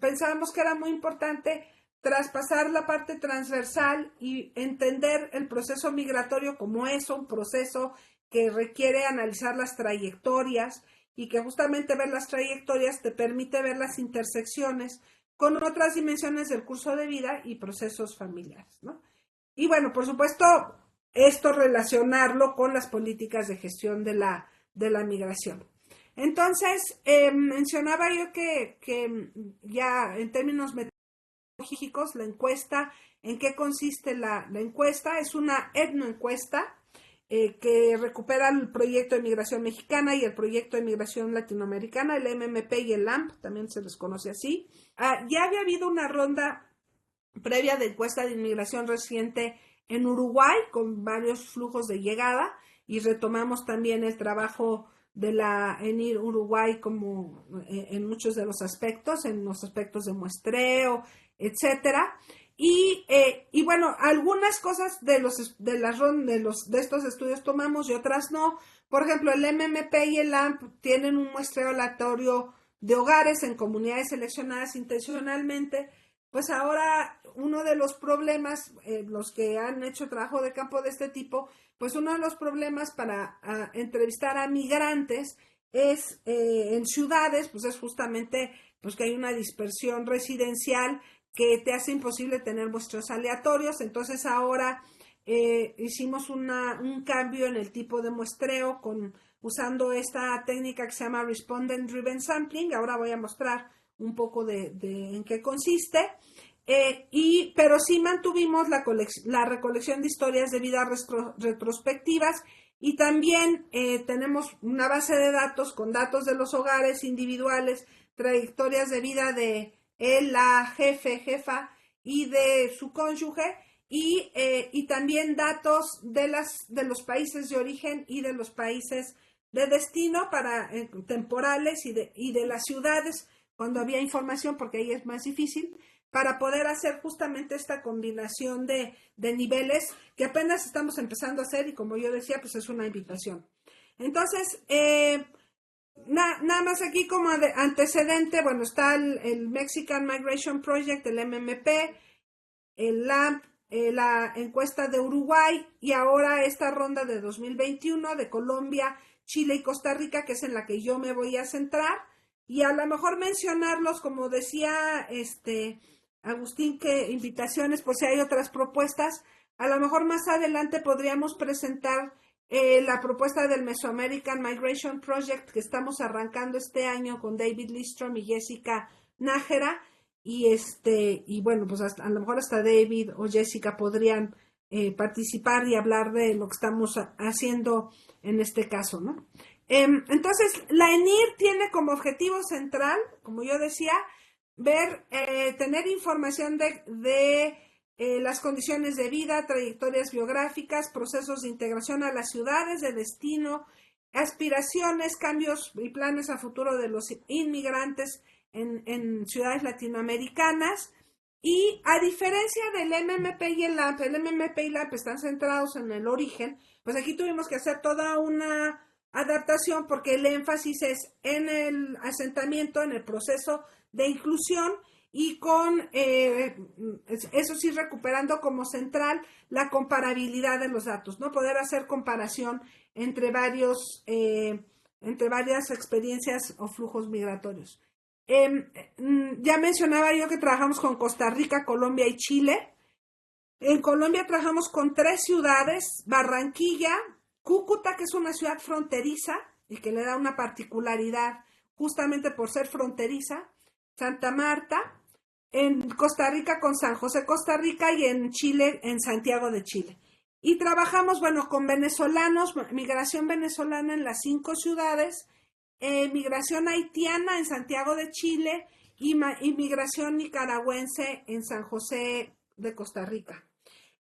pensábamos que era muy importante traspasar la parte transversal y entender el proceso migratorio como eso, un proceso que requiere analizar las trayectorias, y que justamente ver las trayectorias te permite ver las intersecciones con otras dimensiones del curso de vida y procesos familiares, ¿no? Y bueno, por supuesto, esto relacionarlo con las políticas de gestión de la migración. Entonces, mencionaba yo que ya en términos metodológicos, la encuesta, ¿en qué consiste la encuesta? Es una etnoencuesta que recupera el proyecto de migración mexicana y el proyecto de migración latinoamericana, el MMP y el LAMP, también se les conoce así. Ya había habido una ronda previa de encuesta de inmigración reciente en Uruguay, con varios flujos de llegada, y retomamos también el trabajo de la ENIR Uruguay como en muchos de los aspectos, en los aspectos de muestreo, etcétera. Y bueno, algunas cosas de estos estudios tomamos y otras no. Por ejemplo, el MMP y el LAMP tienen un muestreo aleatorio de hogares en comunidades seleccionadas intencionalmente. Pues ahora uno de los problemas, los que han hecho trabajo de campo de este tipo, pues uno de los problemas para entrevistar a migrantes es en ciudades, pues es justamente pues que hay una dispersión residencial que te hace imposible tener muestreos aleatorios. Entonces ahora hicimos un cambio en el tipo de muestreo usando esta técnica que se llama Respondent Driven Sampling. Ahora voy a mostrar un poco de en qué consiste. Pero sí mantuvimos la recolección de historias de vida retrospectivas, y también tenemos una base de datos con datos de los hogares individuales, trayectorias de vida de él, la jefe, jefa y de su cónyuge, y también datos de los países de origen y de los países de destino temporales y de las ciudades cuando había información, porque ahí es más difícil, para poder hacer justamente esta combinación de niveles que apenas estamos empezando a hacer, y como yo decía, pues es una invitación. Entonces, nada más aquí como antecedente, bueno, está el Mexican Migration Project, el MMP, el LAMP, la encuesta de Uruguay, y ahora esta ronda de 2021 de Colombia, Chile y Costa Rica, que es en la que yo me voy a centrar, y a lo mejor mencionarlos, como decía Agustín, que invitaciones por si hay otras propuestas. A lo mejor más adelante podríamos presentar la propuesta del Mesoamerican Migration Project que estamos arrancando este año con David Listrom y Jessica Nájera, y bueno, pues a lo mejor hasta David o Jessica podrían participar y hablar de lo que estamos haciendo en este caso, ¿no? Entonces, la ENIR tiene como objetivo central, como yo decía, tener información de las condiciones de vida, trayectorias biográficas, procesos de integración a las ciudades de destino, aspiraciones, cambios y planes a futuro de los inmigrantes en ciudades latinoamericanas. Y a diferencia del MMP y el LAMP y LAMP están centrados en el origen, pues aquí tuvimos que hacer toda una adaptación porque el énfasis es en el asentamiento, en el proceso de inclusión, y con eso sí recuperando como central la comparabilidad de los datos, ¿no? Poder hacer comparación entre varias experiencias o flujos migratorios. Ya mencionaba yo que trabajamos con Costa Rica, Colombia y Chile. En Colombia trabajamos con 3 ciudades: Barranquilla, Cúcuta, que es una ciudad fronteriza y que le da una particularidad justamente por ser fronteriza, Santa Marta, en Costa Rica con San José, Costa Rica, y en Chile, en Santiago de Chile. Y trabajamos, bueno, con venezolanos, migración venezolana en las 5 ciudades, migración haitiana en Santiago de Chile y migración nicaragüense en San José de Costa Rica.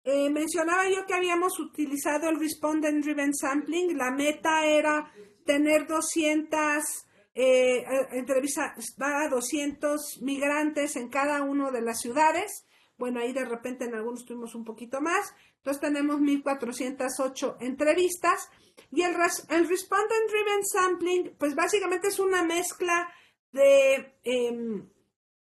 Mencionaba yo que habíamos utilizado el Respondent Driven Sampling. La meta era tener 200 entrevistar a 200 migrantes en cada una de las ciudades. Bueno, ahí de repente en algunos tuvimos un poquito más. Entonces tenemos 1,408 entrevistas. Y el Respondent Driven Sampling, pues básicamente es una mezcla de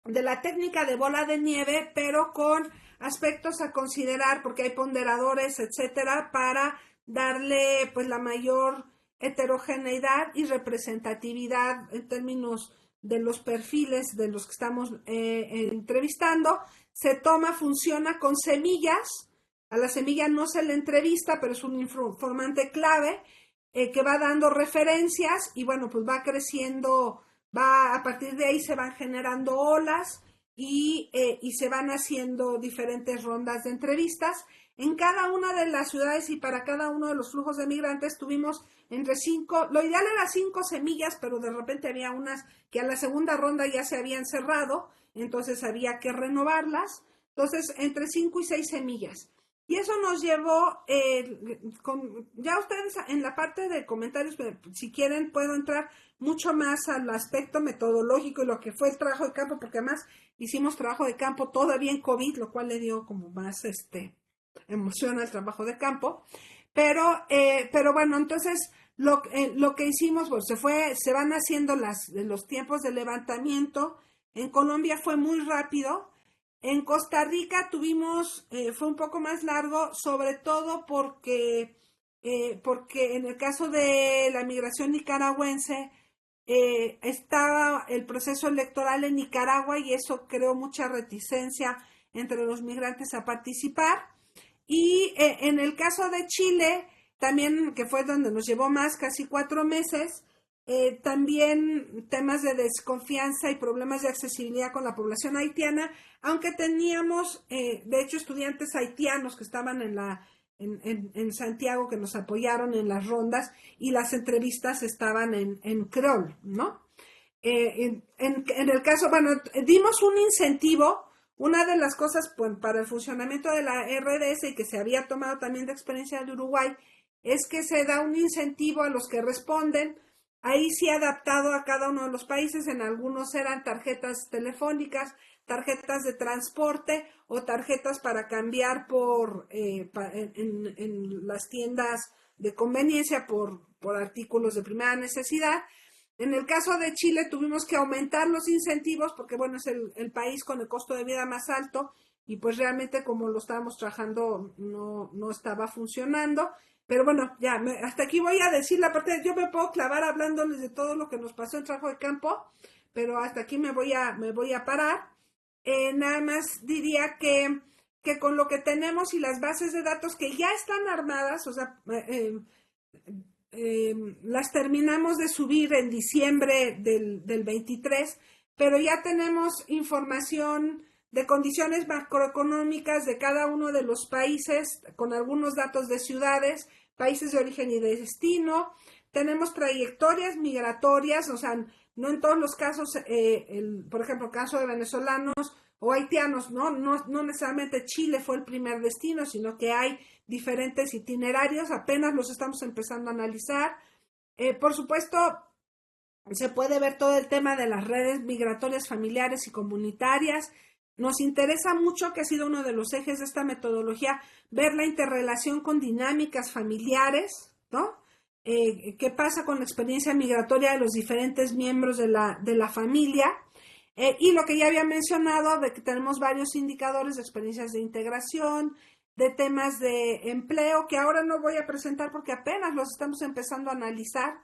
la técnica de bola de nieve, pero con aspectos a considerar, porque hay ponderadores, etcétera, para darle pues la mayor heterogeneidad y representatividad en términos de los perfiles de los que estamos entrevistando. Funciona con semillas. A la semilla no se le entrevista, pero es un informante clave que va dando referencias, y bueno, pues va creciendo, a partir de ahí se van generando olas y se van haciendo diferentes rondas de entrevistas. En cada una de las ciudades y para cada uno de los flujos de migrantes tuvimos entre 5, lo ideal era 5 semillas, pero de repente había unas que a la segunda ronda ya se habían cerrado, entonces había que renovarlas. Entonces, entre 5 y 6 semillas. Y eso nos llevó, ya ustedes en la parte de comentarios, si quieren, puedo entrar mucho más al aspecto metodológico y lo que fue el trabajo de campo, porque además hicimos trabajo de campo todavía en COVID, lo cual le dio como más emoción al trabajo de campo. Pero bueno, entonces lo que hicimos, pues se van haciendo los tiempos de levantamiento. En Colombia fue muy rápido. En Costa Rica fue un poco más largo, sobre todo porque en el caso de la migración nicaragüense, estaba el proceso electoral en Nicaragua y eso creó mucha reticencia entre los migrantes a participar. Y en el caso de Chile, también, que fue donde nos llevó más, casi 4 meses, también temas de desconfianza y problemas de accesibilidad con la población haitiana, aunque teníamos, de hecho, estudiantes haitianos que estaban en Santiago, que nos apoyaron en las rondas, y las entrevistas estaban en creol, ¿no? En el caso, bueno, dimos un incentivo. Una de las cosas, pues, para el funcionamiento de la RDS y que se había tomado también de experiencia de Uruguay, es que se da un incentivo a los que responden. Ahí sí adaptado a cada uno de los países. En algunos eran tarjetas telefónicas, tarjetas de transporte o tarjetas para cambiar en las tiendas de conveniencia por artículos de primera necesidad. En el caso de Chile tuvimos que aumentar los incentivos porque, bueno, es el país con el costo de vida más alto y pues realmente como lo estábamos trabajando no estaba funcionando. Pero bueno, ya, hasta aquí voy a decir la parte, yo me puedo clavar hablándoles de todo lo que nos pasó en trabajo de campo, pero hasta aquí me voy a parar. Nada más diría que con lo que tenemos y las bases de datos que ya están armadas, o sea, las terminamos de subir en diciembre del 23, pero ya tenemos información de condiciones macroeconómicas de cada uno de los países, con algunos datos de ciudades, países de origen y de destino. Tenemos trayectorias migratorias, o sea, no en todos los casos, por ejemplo, el caso de venezolanos o haitianos, no necesariamente Chile fue el primer destino, sino que hay diferentes itinerarios, apenas los estamos empezando a analizar. Por supuesto, se puede ver todo el tema de las redes migratorias familiares y comunitarias. Nos interesa mucho, que ha sido uno de los ejes de esta metodología, ver la interrelación con dinámicas familiares, ¿no? ¿Qué pasa con la experiencia migratoria de los diferentes miembros de la familia? Y lo que ya había mencionado, de que tenemos varios indicadores de experiencias de integración, de temas de empleo, que ahora no voy a presentar porque apenas los estamos empezando a analizar,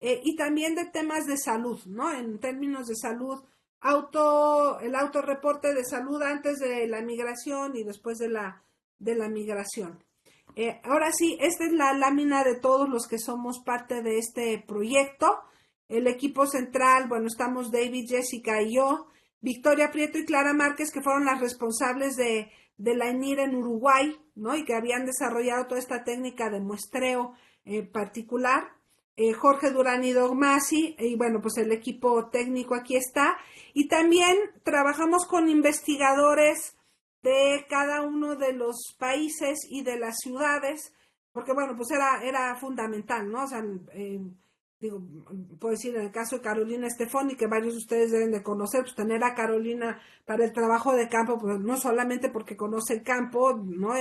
y también de temas de salud, ¿no? En términos de salud, el autorreporte de salud antes de la migración y después de la migración. Ahora sí, esta es la lámina de todos los que somos parte de este proyecto. El equipo central, bueno, estamos David, Jessica y yo, Victoria Prieto y Clara Márquez, que fueron las responsables de la ENIR en Uruguay, ¿no? Y que habían desarrollado toda esta técnica de muestreo particular. Jorge Durán y Dogmasi, y bueno, pues el equipo técnico aquí está. Y también trabajamos con investigadores de cada uno de los países y de las ciudades, porque bueno, pues era fundamental, ¿no? O sea, digo, puedo decir en el caso de Carolina Stefani, que varios de ustedes deben de conocer, pues tener a Carolina para el trabajo de campo, pues no solamente porque conoce el campo, ¿no?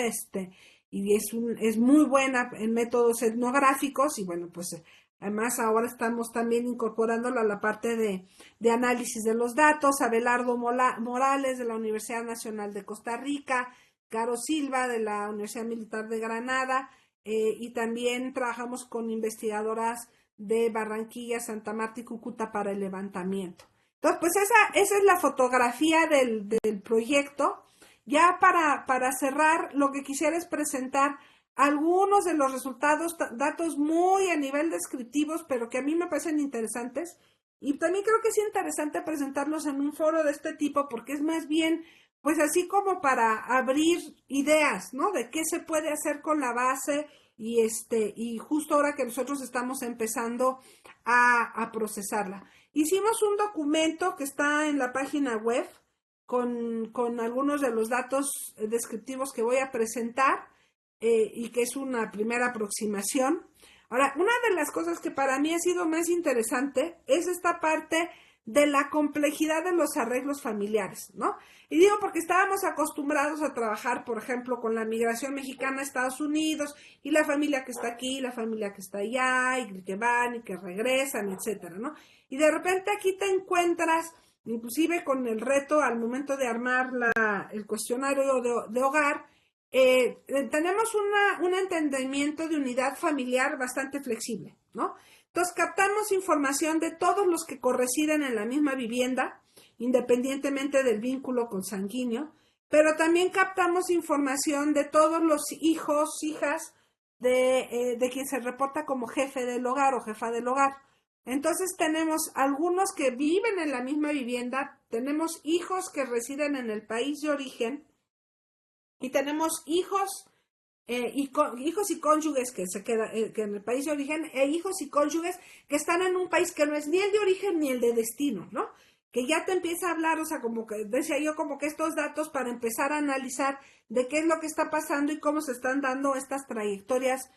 Y es muy buena en métodos etnográficos, y bueno, pues además ahora estamos también incorporándola a la parte de análisis de los datos. Abelardo Morales de la Universidad Nacional de Costa Rica, Caro Silva de la Universidad Militar de Granada, y también trabajamos con investigadoras de Barranquilla, Santa Marta y Cúcuta para el levantamiento. Entonces, pues esa es la fotografía del proyecto. Ya para cerrar, lo que quisiera es presentar algunos de los resultados, datos muy a nivel descriptivos, pero que a mí me parecen interesantes. Y también creo que es interesante presentarlos en un foro de este tipo, porque es más bien, pues así como para abrir ideas, ¿no? De qué se puede hacer con la base. Y justo ahora que nosotros estamos empezando a procesarla. Hicimos un documento que está en la página web con algunos de los datos descriptivos que voy a presentar, y que es una primera aproximación. Ahora, una de las cosas que para mí ha sido más interesante es esta parte de la complejidad de los arreglos familiares, ¿no? Y digo porque estábamos acostumbrados a trabajar, por ejemplo, con la migración mexicana a Estados Unidos, y la familia que está aquí, la familia que está allá, y que van y que regresan, etcétera, ¿no? Y de repente aquí te encuentras, inclusive con el reto al momento de armar el cuestionario de hogar, tenemos un entendimiento de unidad familiar bastante flexible, ¿no? Entonces captamos información de todos los que corresiden en la misma vivienda, independientemente del vínculo consanguíneo, pero también captamos información de todos los hijos, hijas de quien se reporta como jefe del hogar o jefa del hogar. Entonces tenemos algunos que viven en la misma vivienda, tenemos hijos que residen en el país de origen y tenemos hijos y cónyuges que se quedan que en el país de origen e hijos y cónyuges que están en un país que no es ni el de origen ni el de destino, ¿no? Que ya te empieza a hablar, o sea, como que decía yo, como que estos datos para empezar a analizar de qué es lo que está pasando y cómo se están dando estas trayectorias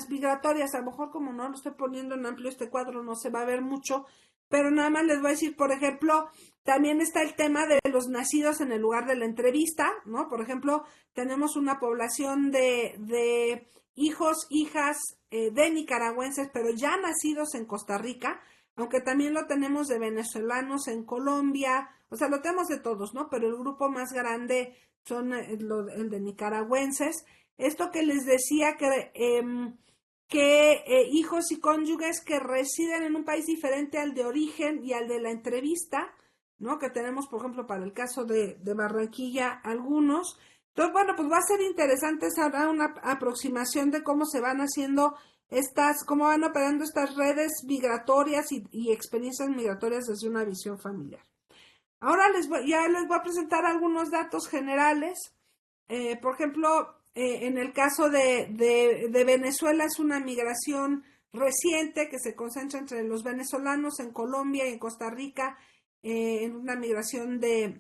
migratorias. A lo mejor como no lo estoy poniendo en amplio este cuadro no se va a ver mucho, pero nada más les voy a decir, por ejemplo, también está el tema de los nacidos en el lugar de la entrevista, ¿no? Por ejemplo, tenemos una población de hijos, hijas de nicaragüenses, pero ya nacidos en Costa Rica, aunque también lo tenemos de venezolanos en Colombia, o sea, lo tenemos de todos, ¿no? Pero el grupo más grande son el de nicaragüenses. Esto que les decía que hijos y cónyuges que residen en un país diferente al de origen y al de la entrevista, ¿no? Que tenemos, por ejemplo, para el caso de Barranquilla, algunos. Entonces, bueno, pues va a ser interesante saber una aproximación de cómo se van haciendo cómo van operando estas redes migratorias y experiencias migratorias desde una visión familiar. Ahora ya les voy a presentar algunos datos generales. Por ejemplo, en el caso de Venezuela es una migración reciente que se concentra entre los venezolanos en Colombia y en Costa Rica, en una migración de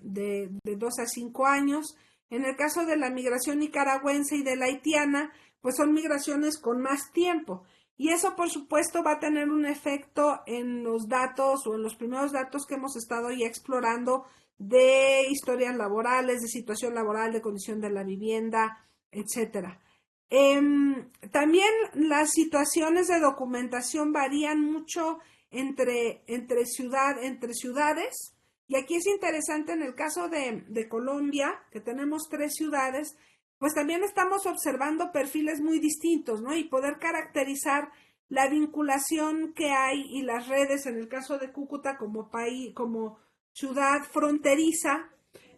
2 a 5 años. En el caso de la migración nicaragüense y de la haitiana, pues son migraciones con más tiempo. Y eso, por supuesto, va a tener un efecto en los datos o en los primeros datos que hemos estado ya explorando de historias laborales, de situación laboral, de condición de la vivienda, etcétera. También las situaciones de documentación varían mucho entre ciudades. Y aquí es interesante en el caso de Colombia, que tenemos 3 ciudades, pues también estamos observando perfiles muy distintos, ¿no? Y poder caracterizar la vinculación que hay y las redes, en el caso de Cúcuta como país, como ciudad fronteriza.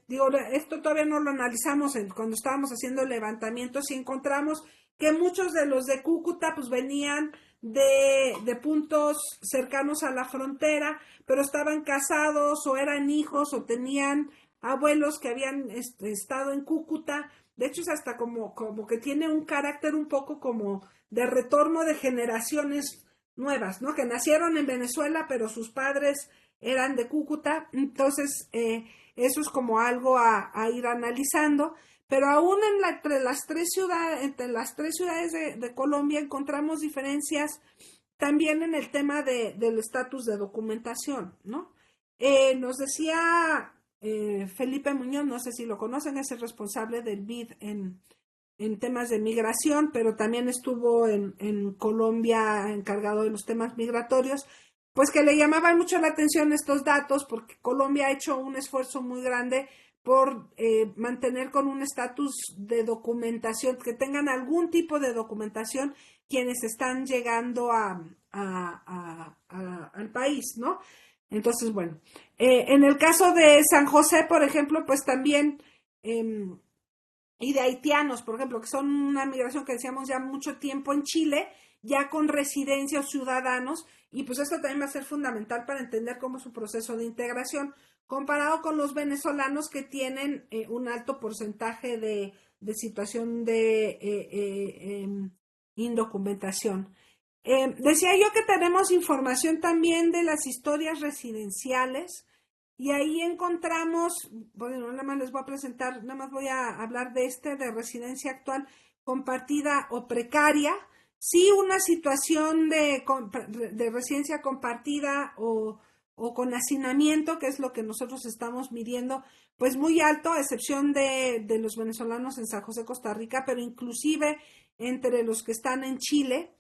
Digo, esto todavía no lo analizamos cuando estábamos haciendo levantamientos y encontramos que muchos de los de Cúcuta pues venían de puntos cercanos a la frontera, pero estaban casados o eran hijos o tenían abuelos que habían estado en Cúcuta. De hecho, es hasta como que tiene un carácter un poco como de retorno de generaciones nuevas, ¿no? Que nacieron en Venezuela, pero sus padres eran de Cúcuta. Entonces, eso es como algo a ir analizando. Pero aún entre las tres ciudades de Colombia encontramos diferencias también en el tema del estatus de documentación, ¿no? Nos decía Felipe Muñoz, no sé si lo conocen, es el responsable del BID en temas de migración, pero también estuvo en Colombia encargado de los temas migratorios, pues que le llamaban mucho la atención estos datos porque Colombia ha hecho un esfuerzo muy grande por mantener con un estatus de documentación, que tengan algún tipo de documentación quienes están llegando al país, ¿no? Entonces, bueno, en el caso de San José, por ejemplo, pues también, y de haitianos, por ejemplo, que son una migración que decíamos ya mucho tiempo en Chile, ya con residencia o ciudadanos, y pues esto también va a ser fundamental para entender cómo es su proceso de integración, comparado con los venezolanos que tienen un alto porcentaje de situación de indocumentación. Decía yo que tenemos información también de las historias residenciales y ahí encontramos, bueno, nada más les voy a presentar, nada más voy a hablar de residencia actual compartida o precaria. Sí, una situación de residencia compartida o con hacinamiento, que es lo que nosotros estamos midiendo, pues muy alto, a excepción de los venezolanos en San José, Costa Rica, pero inclusive entre los que están en Chile.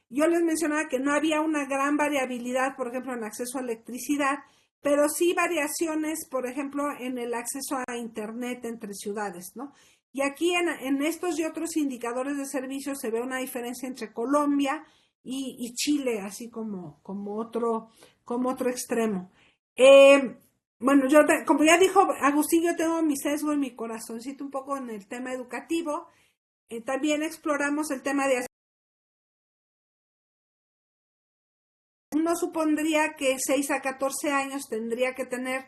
Yo les mencionaba que no había una gran variabilidad, por ejemplo, en acceso a electricidad, pero sí variaciones, por ejemplo, en el acceso a Internet entre ciudades, ¿no? Y aquí en estos y otros indicadores de servicios se ve una diferencia entre Colombia y Chile, así como otro extremo. Bueno, como ya dijo Agustín, yo tengo mi sesgo y mi corazoncito un poco en el tema educativo. También exploramos el tema de... Uno supondría que 6 a 14 años tendría que tener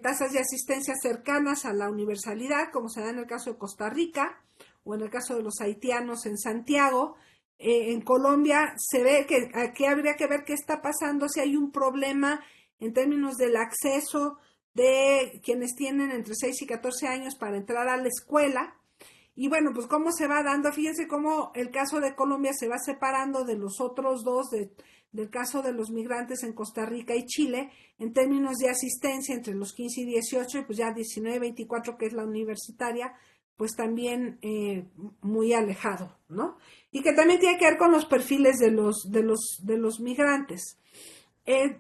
tasas de asistencia cercanas a la universalidad, como se da en el caso de Costa Rica o en el caso de los haitianos en Santiago. En Colombia se ve que aquí habría que ver qué está pasando, si hay un problema en términos del acceso de quienes tienen entre 6 y 14 años para entrar a la escuela. Y bueno, pues cómo se va dando, fíjense cómo el caso de Colombia se va separando de los otros dos, del caso de los migrantes en Costa Rica y Chile, en términos de asistencia entre los 15 y 18, y pues ya 19, 24, que es la universitaria, pues también muy alejado, ¿no? Y que también tiene que ver con los perfiles de los migrantes.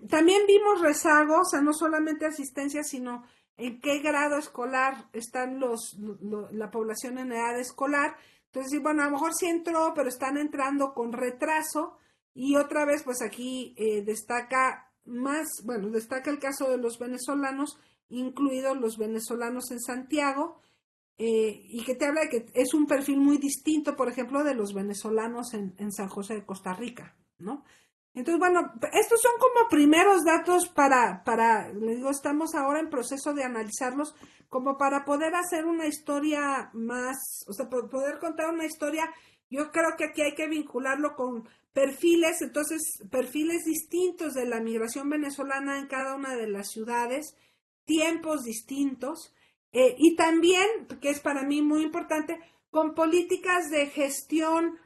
También vimos rezagos, o sea, no solamente asistencia, sino en qué grado escolar están la población en edad escolar. Entonces, bueno, a lo mejor sí entró, pero están entrando con retraso. Y otra vez, pues aquí destaca el caso de los venezolanos, incluidos los venezolanos en Santiago, y que te habla de que es un perfil muy distinto, por ejemplo, de los venezolanos en San José de Costa Rica, ¿no? Entonces, bueno, estos son como primeros datos les digo, estamos ahora en proceso de analizarlos como para poder hacer una historia más, o sea, poder contar una historia. Yo creo que aquí hay que vincularlo con perfiles, entonces, perfiles distintos de la migración venezolana en cada una de las ciudades, tiempos distintos, y también, que es para mí muy importante, con políticas de gestión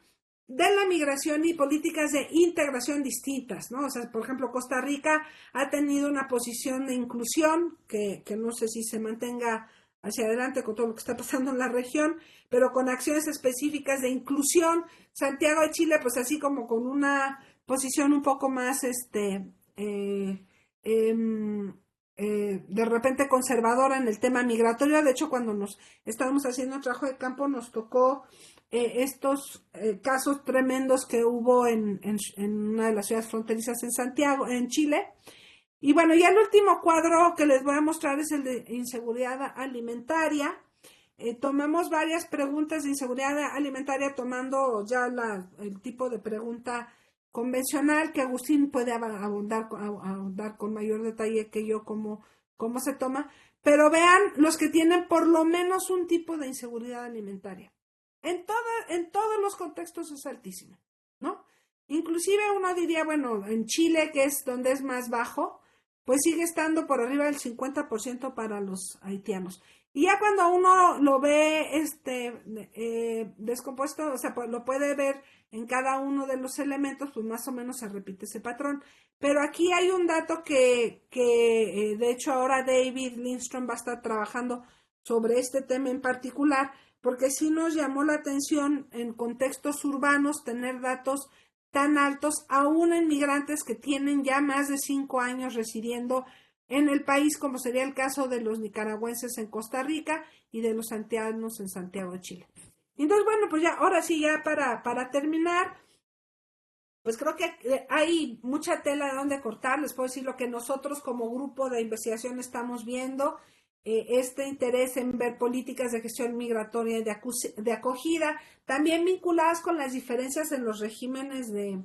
de la migración y políticas de integración distintas, ¿no? O sea, por ejemplo, Costa Rica ha tenido una posición de inclusión que no sé si se mantenga hacia adelante con todo lo que está pasando en la región, pero con acciones específicas de inclusión. Santiago de Chile, pues así como con una posición un poco más, de repente conservadora en el tema migratorio. De hecho, cuando nos estábamos haciendo trabajo de campo, nos tocó estos casos tremendos que hubo en una de las ciudades fronterizas en Santiago, en Chile. Y bueno, ya el último cuadro que les voy a mostrar es el de inseguridad alimentaria. Tomamos varias preguntas de inseguridad alimentaria tomando ya el tipo de pregunta convencional, que Agustín puede abundar con mayor detalle que yo cómo se toma. Pero vean los que tienen por lo menos un tipo de inseguridad alimentaria. En todos los contextos es altísimo, ¿no? Inclusive uno diría, bueno, en Chile, que es donde es más bajo, pues sigue estando por arriba del 50% para los haitianos. Y ya cuando uno lo ve descompuesto, o sea, pues lo puede ver en cada uno de los elementos, pues más o menos se repite ese patrón. Pero aquí hay un dato que de hecho ahora David Lindstrom va a estar trabajando sobre este tema en particular, porque sí nos llamó la atención en contextos urbanos tener datos tan altos, aún en migrantes que tienen ya más de 5 años residiendo en el país, como sería el caso de los nicaragüenses en Costa Rica y de los santiagueños en Santiago de Chile. Entonces, bueno, pues ya, ahora sí, ya para terminar, pues creo que hay mucha tela de donde cortar. Les puedo decir lo que nosotros como grupo de investigación estamos viendo, este interés en ver políticas de gestión migratoria y de acogida, también vinculadas con las diferencias en los regímenes de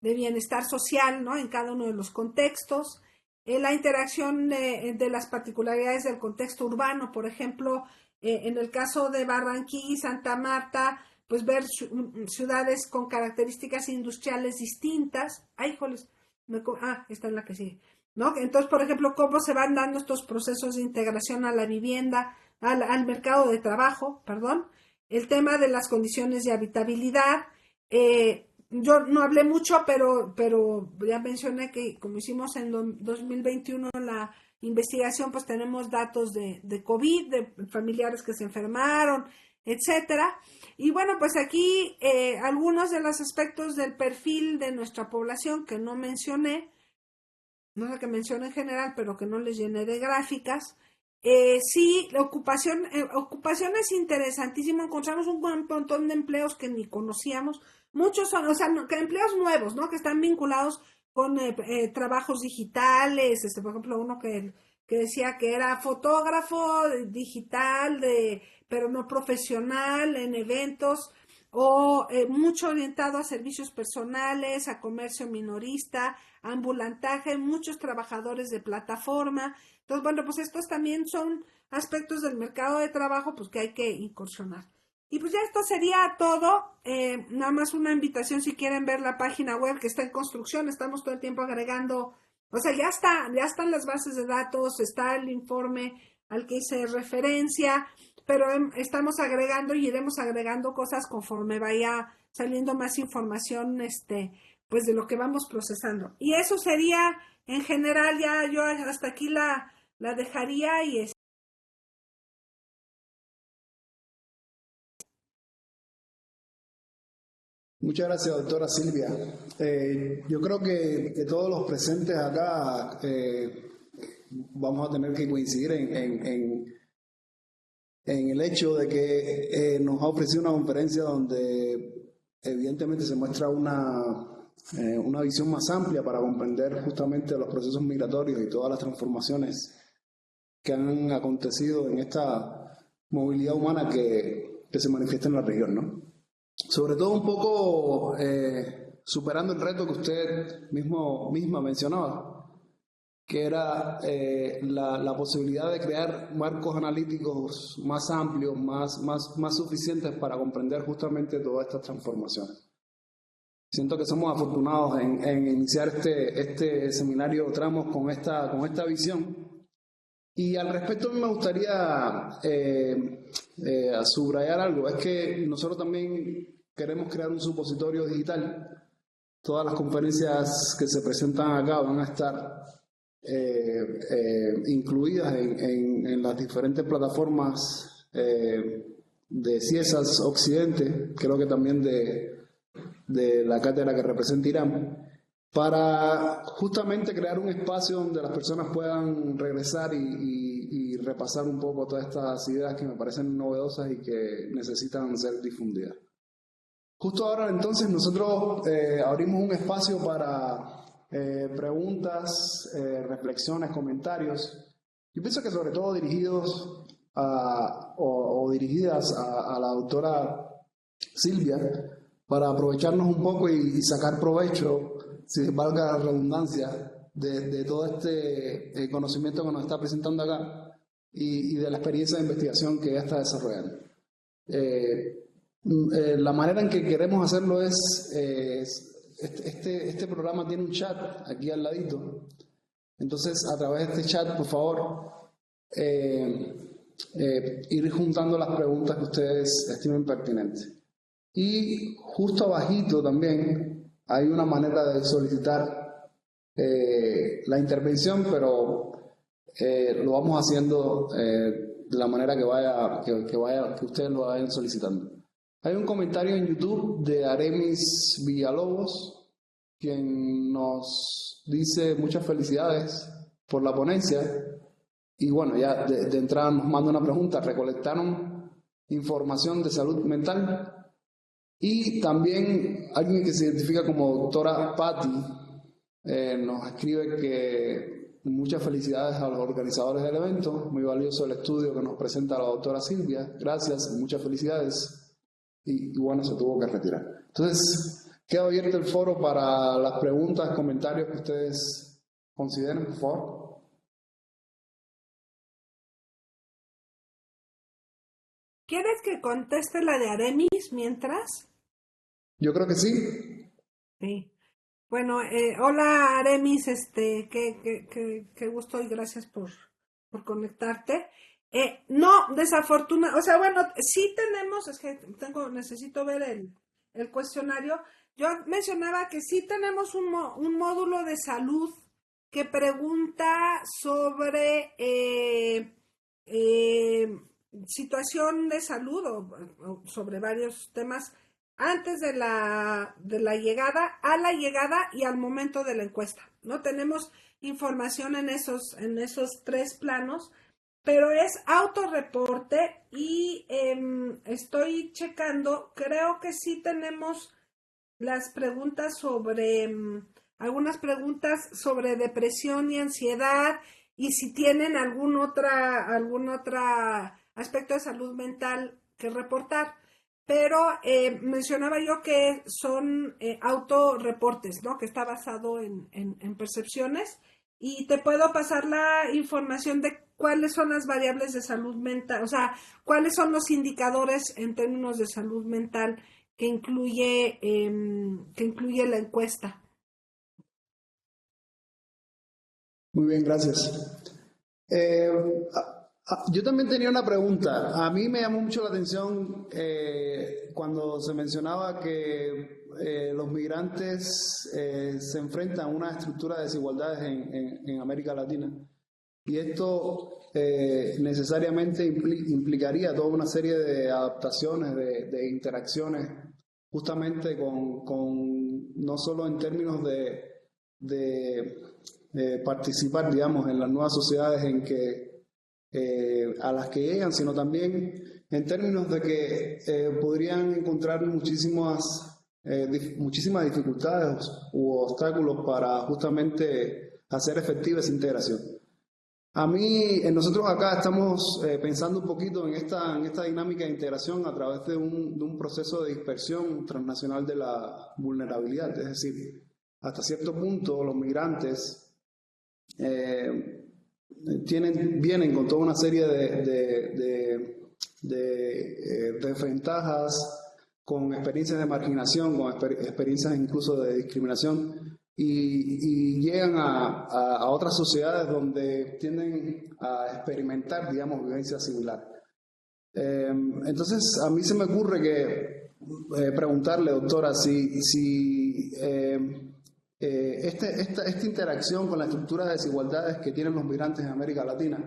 bienestar social, ¿no? En cada uno de los contextos, la interacción de las particularidades del contexto urbano, por ejemplo, en el caso de Barranquilla y Santa Marta, pues ver ciudades con características industriales distintas. Ay, híjoles, esta es la que sigue, ¿no? Entonces, por ejemplo, cómo se van dando estos procesos de integración a la vivienda, al mercado de trabajo, perdón, el tema de las condiciones de habitabilidad. Yo no hablé mucho, pero ya mencioné que como hicimos en 2021 la investigación, pues tenemos datos de COVID, de familiares que se enfermaron, etcétera. Y bueno, pues aquí algunos de los aspectos del perfil de nuestra población que no mencioné, no sé que mencioné en general, pero que no les llené de gráficas. Sí, la ocupación es interesantísimo. Encontramos un buen montón de empleos que ni conocíamos, muchos son, o sea, que empleos nuevos, ¿no? Que están vinculados con trabajos digitales, por ejemplo, uno que decía que era fotógrafo digital, pero no profesional en eventos, o mucho orientado a servicios personales, a comercio minorista, a ambulantaje, muchos trabajadores de plataforma. Entonces, bueno, pues estos también son aspectos del mercado de trabajo pues que hay que incursionar. Y pues ya esto sería todo. Nada más una invitación si quieren ver la página web que está en construcción. Estamos todo el tiempo agregando, o sea, ya están las bases de datos, está el informe al que hice referencia, pero estamos agregando y iremos agregando cosas conforme vaya saliendo más información, pues de lo que vamos procesando. Y eso sería, en general, ya yo hasta aquí la dejaría y Muchas gracias, doctora Silvia. Yo creo que todos los presentes acá vamos a tener que coincidir en el hecho de que nos ha ofrecido una conferencia donde evidentemente se muestra una visión más amplia para comprender justamente los procesos migratorios y todas las transformaciones que han acontecido en esta movilidad humana que se manifiesta en la región, ¿no? Sobre todo un poco superando el reto que usted misma mencionaba, que era la posibilidad de crear marcos analíticos más amplios, más suficientes para comprender justamente todas estas transformaciones. Siento que somos afortunados en iniciar este seminario Tramos con esta visión. Y al respecto me gustaría subrayar algo, es que nosotros también queremos crear un supositorio digital. Todas las conferencias que se presentan acá van a estar incluidas en las diferentes plataformas de CIESAS Occidente, creo que también de la cátedra que representa Irán, para justamente crear un espacio donde las personas puedan regresar y repasar un poco todas estas ideas que me parecen novedosas y que necesitan ser difundidas. Justo ahora entonces nosotros abrimos un espacio para preguntas, reflexiones, comentarios. Yo pienso que sobre todo dirigidos o dirigidas a la doctora Silvia, para aprovecharnos un poco y sacar provecho, si valga la redundancia, de todo este conocimiento que nos está presentando acá y de la experiencia de investigación que ella está desarrollando. La manera en que queremos hacerlo es, este programa tiene un chat aquí al ladito, entonces a través de este chat, por favor, ir juntando las preguntas que ustedes estimen pertinentes. Y justo abajito también hay una manera de solicitar la intervención, pero lo vamos haciendo de la manera que ustedes lo vayan solicitando. Hay un comentario en YouTube de Aremis Villalobos, quien nos dice muchas felicidades por la ponencia. Y bueno, ya de entrada nos manda una pregunta. ¿Recolectaron información de salud mental? Y también alguien que se identifica como doctora Patti nos escribe que muchas felicidades a los organizadores del evento, muy valioso el estudio que nos presenta la doctora Silvia, gracias, muchas felicidades. Y bueno, se tuvo que retirar. Entonces, queda abierto el foro para las preguntas, comentarios que ustedes consideren, por favor. ¿Quieres que conteste la de Aremis mientras? Yo creo que sí. Sí. Bueno, hola Aremis, qué gusto y gracias por conectarte. No, desafortunadamente, o sea, bueno, sí tenemos, es que necesito ver el cuestionario. Yo mencionaba que sí tenemos un módulo de salud que pregunta sobre situación de salud o sobre varios temas antes de la llegada, a la llegada y al momento de la encuesta. No tenemos información en esos tres planos, pero es autorreporte y estoy checando, creo que sí tenemos las preguntas sobre, algunas preguntas sobre depresión y ansiedad y si tienen algún otra aspecto de salud mental que reportar. Pero mencionaba yo que son autorreportes, ¿no? Que está basado en percepciones y te puedo pasar la información de cuáles son las variables de salud mental, o sea, cuáles son los indicadores en términos de salud mental que incluye la encuesta. Muy bien, gracias. Yo también tenía una pregunta. A mí me llamó mucho la atención cuando se mencionaba que los migrantes se enfrentan a una estructura de desigualdades en América Latina. Y esto necesariamente implicaría toda una serie de adaptaciones, de interacciones, justamente con no solo en términos de participar, digamos, en las nuevas sociedades a las que llegan, sino también en términos de que podrían encontrar muchísimas dificultades u obstáculos para justamente hacer efectiva esa integración. Nosotros acá estamos pensando un poquito en esta dinámica de integración a través de un proceso de dispersión transnacional de la vulnerabilidad, es decir, hasta cierto punto los migrantes vienen con toda una serie de desventajas, con experiencias de marginación, con experiencias incluso de discriminación, y llegan a otras sociedades donde tienden a experimentar, digamos, vivencias similares. Entonces, a mí se me ocurre que preguntarle, doctora, si esta interacción con la estructura de desigualdades que tienen los migrantes en América Latina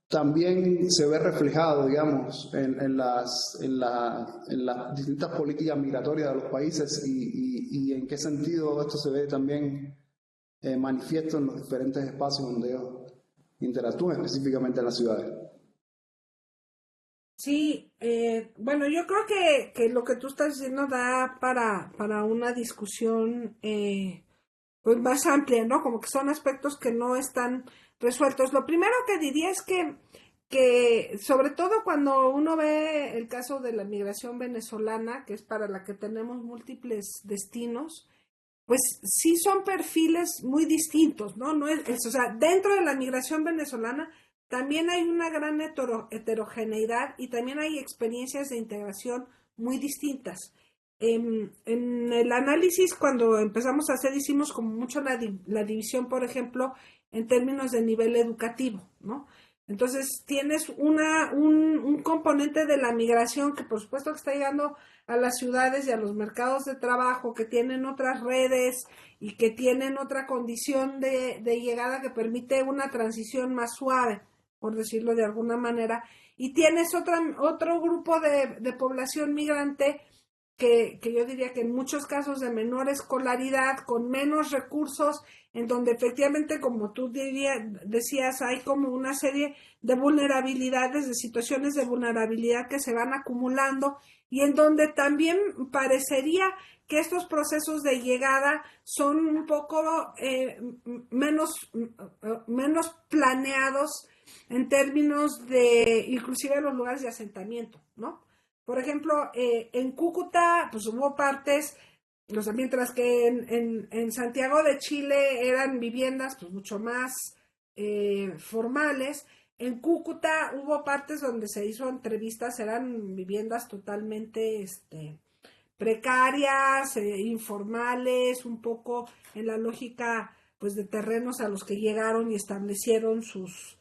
también se ve reflejado, digamos, en las distintas políticas migratorias de los países y en qué sentido esto se ve también manifiesto en los diferentes espacios donde ellos interactúan, específicamente en las ciudades. Sí, bueno, yo creo que lo que tú estás diciendo da para una discusión pues más amplia, ¿no? Como que son aspectos que no están resueltos. Lo primero que diría es que sobre todo cuando uno ve el caso de la migración venezolana, que es para la que tenemos múltiples destinos, pues sí son perfiles muy distintos, ¿no? O sea, dentro de la migración venezolana también hay una gran heterogeneidad y también hay experiencias de integración muy distintas. En el análisis, cuando empezamos a hacer, hicimos como mucho la división, por ejemplo, en términos de nivel educativo, ¿no? Entonces, tienes un componente de la migración que por supuesto que está llegando a las ciudades y a los mercados de trabajo, que tienen otras redes y que tienen otra condición de llegada que permite una transición más suave, por decirlo de alguna manera. Y tienes otro grupo de población migrante que yo diría que en muchos casos de menor escolaridad, con menos recursos, en donde efectivamente, como tú decías, hay como una serie de vulnerabilidades, de situaciones de vulnerabilidad que se van acumulando y en donde también parecería que estos procesos de llegada son un poco menos planeados en términos de inclusive los lugares de asentamiento, ¿no? Por ejemplo, en Cúcuta, pues hubo partes, o sea, mientras que en Santiago de Chile eran viviendas pues mucho más formales, en Cúcuta hubo partes donde se hizo entrevistas, eran viviendas totalmente precarias, informales, un poco en la lógica pues de terrenos a los que llegaron y establecieron sus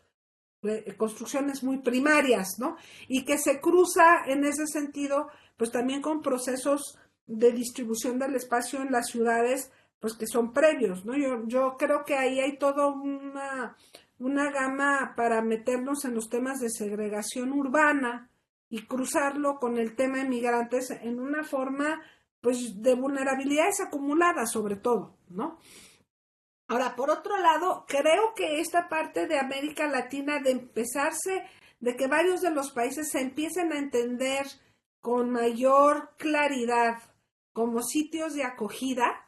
construcciones muy primarias, ¿no? Y que se cruza en ese sentido, pues también con procesos de distribución del espacio en las ciudades, pues que son previos, ¿no? Yo creo que ahí hay toda una gama para meternos en los temas de segregación urbana y cruzarlo con el tema de migrantes en una forma, pues, de vulnerabilidades acumuladas sobre todo, ¿no? Ahora, por otro lado, creo que esta parte de América Latina de que varios de los países se empiecen a entender con mayor claridad como sitios de acogida,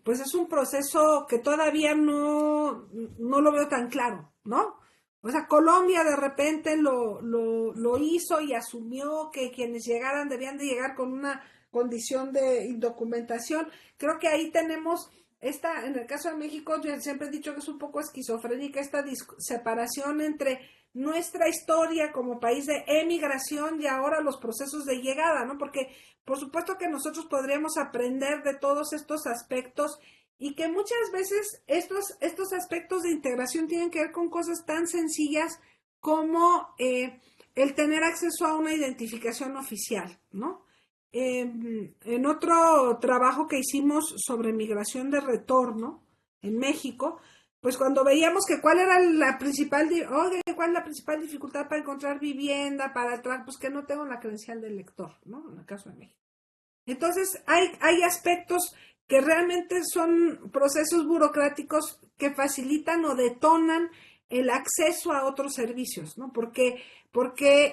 pues es un proceso que todavía no lo veo tan claro, ¿no? O sea, Colombia de repente lo hizo y asumió que quienes llegaran debían de llegar con una condición de indocumentación. Creo que ahí tenemos en el caso de México, yo siempre he dicho que es un poco esquizofrénica esta separación entre nuestra historia como país de emigración y ahora los procesos de llegada, ¿no? Porque por supuesto que nosotros podríamos aprender de todos estos aspectos y que muchas veces estos aspectos de integración tienen que ver con cosas tan sencillas como el tener acceso a una identificación oficial, ¿no? En otro trabajo que hicimos sobre migración de retorno en México, pues cuando veíamos que cuál era la principal, cuál es la principal dificultad para encontrar vivienda, para entrar, pues que no tengo la credencial del lector, ¿no? En el caso de México. Entonces, hay aspectos que realmente son procesos burocráticos que facilitan o detonan el acceso a otros servicios, ¿no? Porque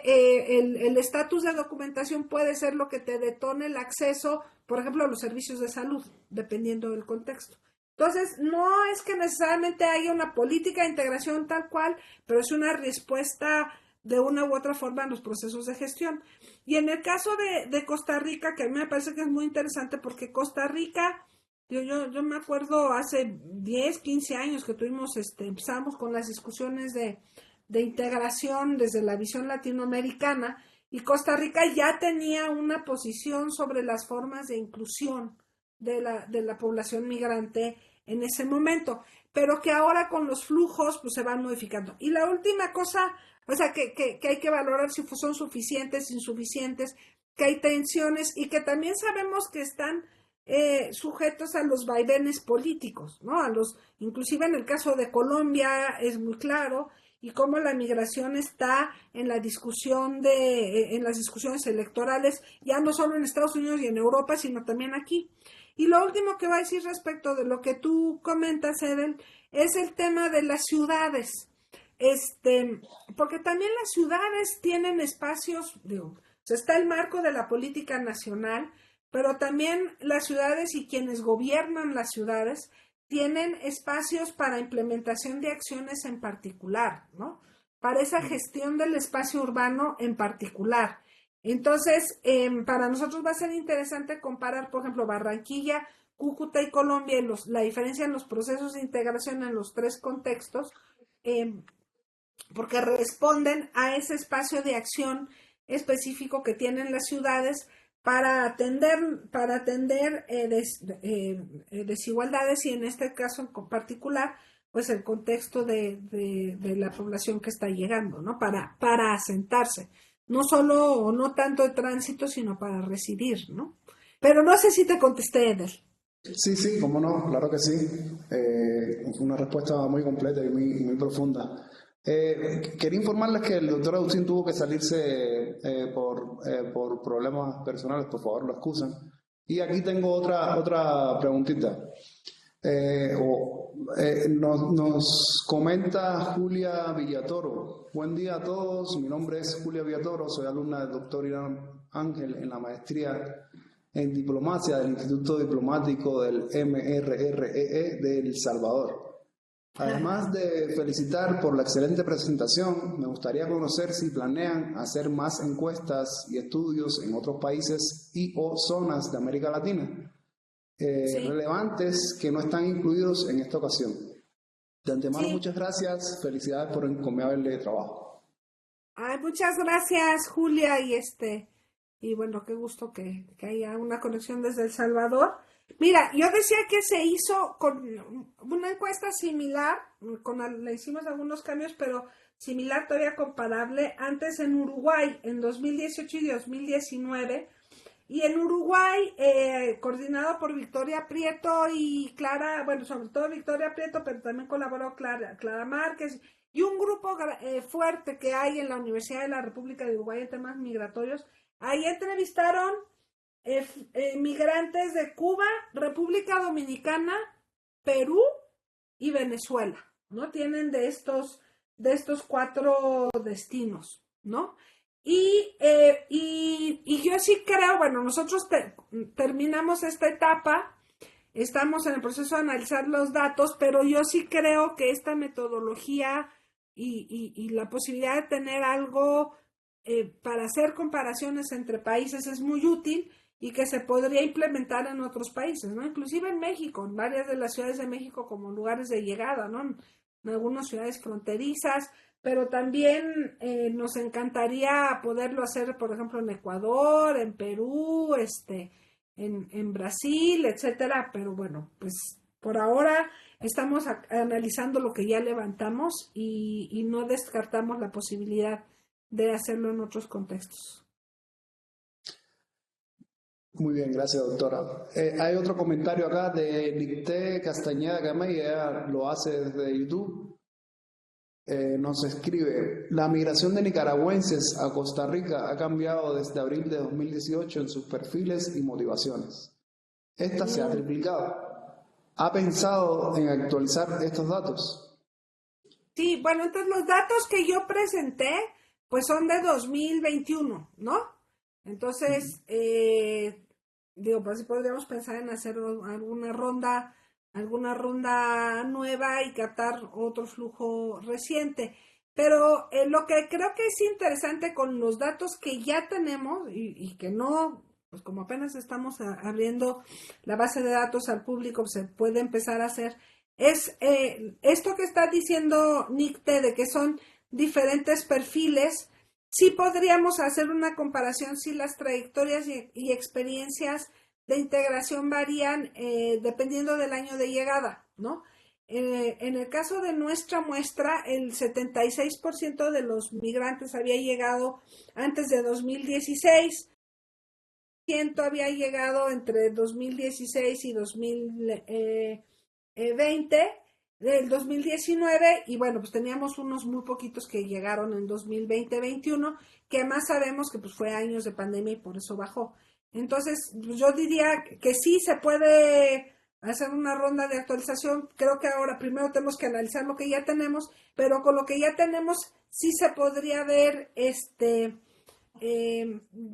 el estatus de documentación puede ser lo que te detone el acceso, por ejemplo, a los servicios de salud, dependiendo del contexto. Entonces, no es que necesariamente haya una política de integración tal cual, pero es una respuesta de una u otra forma en los procesos de gestión. Y en el caso de Costa Rica, que a mí me parece que es muy interesante porque Costa Rica, yo me acuerdo hace 10, 15 años que empezamos con las discusiones de integración desde la visión latinoamericana y Costa Rica ya tenía una posición sobre las formas de inclusión de la población migrante en ese momento, pero que ahora con los flujos pues se van modificando. Y la última cosa, o sea, que hay que valorar si son suficientes, insuficientes, que hay tensiones y que también sabemos que están sujetos a los vaivenes políticos, ¿no? Inclusive en el caso de Colombia es muy claro y cómo la migración está en la discusión en las discusiones electorales, ya no solo en Estados Unidos y en Europa, sino también aquí. Y lo último que voy a decir respecto de lo que tú comentas, Edel, es el tema de las ciudades. Porque también las ciudades tienen espacios, o sea, está el marco de la política nacional, pero también las ciudades y quienes gobiernan las ciudades tienen espacios para implementación de acciones en particular, ¿no? Para esa gestión del espacio urbano en particular. Entonces, para nosotros va a ser interesante comparar, por ejemplo, Barranquilla, Cúcuta y Colombia, la diferencia en los procesos de integración en los tres contextos, porque responden a ese espacio de acción específico que tienen las ciudades para atender desigualdades y en este caso en particular, pues el contexto de la población que está llegando, ¿no? Para asentarse. No solo o no tanto de tránsito, sino para residir, ¿no? Pero no sé si te contesté, Eder. Sí, cómo no, claro que sí. Una respuesta muy completa y muy profunda. Quería informarles que el doctor Agustín tuvo que salirse por problemas personales, por favor, lo excusan. Y aquí tengo otra preguntita. Nos comenta Julia Villatoro. Buen día a todos, mi nombre es Julia Villatoro, soy alumna del doctor Irán Ángel en la maestría en diplomacia del Instituto Diplomático del MRREE de El Salvador. Además de felicitar por la excelente presentación, me gustaría conocer si planean hacer más encuestas y estudios en otros países y o zonas de América Latina relevantes que no están incluidos en esta ocasión. De antemano, muchas gracias, felicidades por el encomiable trabajo. Ay, muchas gracias, Julia, y bueno, qué gusto que haya una conexión desde El Salvador. Mira, yo decía que se hizo con una encuesta similar, le hicimos algunos cambios, pero similar, todavía comparable, antes en Uruguay, en 2018 y 2019, y en Uruguay, coordinado por Victoria Prieto y Clara, bueno, sobre todo Victoria Prieto, pero también colaboró Clara Márquez, y un grupo fuerte que hay en la Universidad de la República de Uruguay en temas migratorios. Ahí entrevistaron migrantes de Cuba, República Dominicana, Perú y Venezuela, ¿no? Tienen de estos 4 destinos, ¿no? Y yo sí creo, bueno, nosotros terminamos esta etapa, estamos en el proceso de analizar los datos, pero yo sí creo que esta metodología y la posibilidad de tener algo para hacer comparaciones entre países es muy útil y que se podría implementar en otros países, ¿no? Inclusive en México, en varias de las ciudades de México como lugares de llegada, ¿no? En algunas ciudades fronterizas, pero también nos encantaría poderlo hacer, por ejemplo, en Ecuador, en Perú, en Brasil, etcétera, pero bueno, pues por ahora estamos analizando lo que ya levantamos y no descartamos la posibilidad de hacerlo en otros contextos. Muy bien, gracias, doctora. Hay otro comentario acá de Nicté Castañeda Camay, ella lo hace desde YouTube. Nos escribe: la migración de nicaragüenses a Costa Rica ha cambiado desde abril de 2018 en sus perfiles y motivaciones. Esta se ha triplicado. ¿Ha pensado en actualizar estos datos? Sí, bueno, entonces los datos que yo presenté, pues son de 2021, ¿no? Entonces, digo, pues sí podríamos pensar en hacer alguna ronda nueva y captar otro flujo reciente. Pero lo que creo que es interesante con los datos que ya tenemos y que no, pues como apenas estamos abriendo la base de datos al público, se puede empezar a hacer, es esto que está diciendo Nicte de que son diferentes perfiles. Sí podríamos hacer una comparación si las trayectorias y experiencias de integración varían dependiendo del año de llegada, ¿no? En el caso de nuestra muestra, el 76% de los migrantes había llegado antes de 2016, había llegado entre 2016 y 2020, del 2019, y bueno, pues teníamos unos muy poquitos que llegaron en 2020-21, que además sabemos que pues fue años de pandemia y por eso bajó. Entonces, pues yo diría que sí se puede hacer una ronda de actualización. Creo que ahora primero tenemos que analizar lo que ya tenemos, pero con lo que ya tenemos sí se podría ver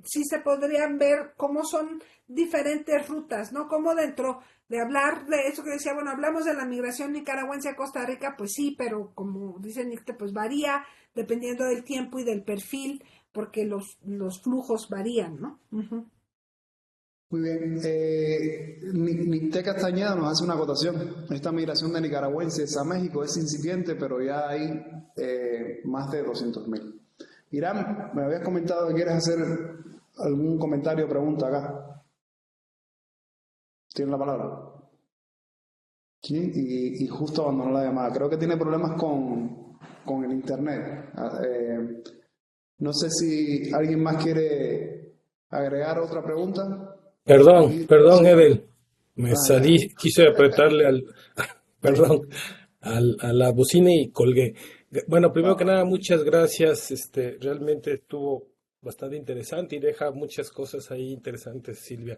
sí se podrían ver cómo son diferentes rutas, ¿no? Como dentro de hablar de eso que decía, bueno, hablamos de la migración nicaragüense a Costa Rica, pues sí, pero como dice Nicte, pues varía dependiendo del tiempo y del perfil, porque los flujos varían, ¿no? Uh-huh. Muy bien. Nicté Castañeda nos hace una acotación. Esta migración de nicaragüenses a México es incipiente, pero ya hay más de 200.000. Irán, me habías comentado que quieres hacer algún comentario o pregunta acá. ¿Tienes la palabra? Sí, y justo abandonó la llamada. Creo que tiene problemas con el internet. No sé si alguien más quiere agregar otra pregunta. Perdón, Edel. Me Ya. salí, quise apretarle perdón, a la bocina y colgué. Bueno, primero que nada, muchas gracias. Realmente estuvo bastante interesante y deja muchas cosas ahí interesantes, Silvia.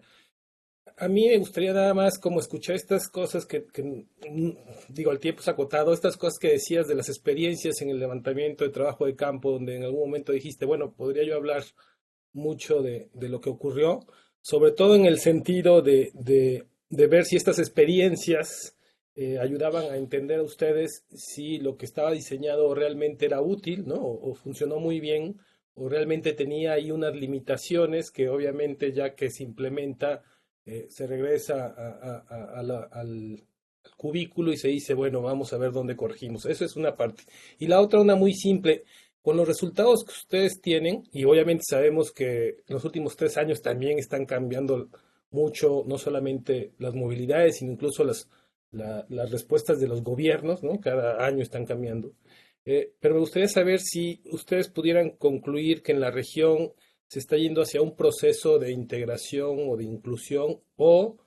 A mí me gustaría nada más como escuchar estas cosas digo, el tiempo es acotado, estas cosas que decías de las experiencias en el levantamiento de trabajo de campo, donde en algún momento dijiste, bueno, podría yo hablar mucho de lo que ocurrió, sobre todo en el sentido de ver si estas experiencias ayudaban a entender a ustedes si lo que estaba diseñado realmente era útil, ¿no? O funcionó muy bien, o realmente tenía ahí unas limitaciones que obviamente ya que se implementa, se regresa al cubículo y se dice, bueno, vamos a ver dónde corregimos. Eso es una parte. Y la otra, una muy simple. Con los resultados que ustedes tienen, y obviamente sabemos que en los últimos 3 años también están cambiando mucho, no solamente las movilidades, sino incluso las respuestas de los gobiernos, ¿no? Cada año están cambiando. Pero me gustaría saber si ustedes pudieran concluir que en la región se está yendo hacia un proceso de integración o de inclusión, o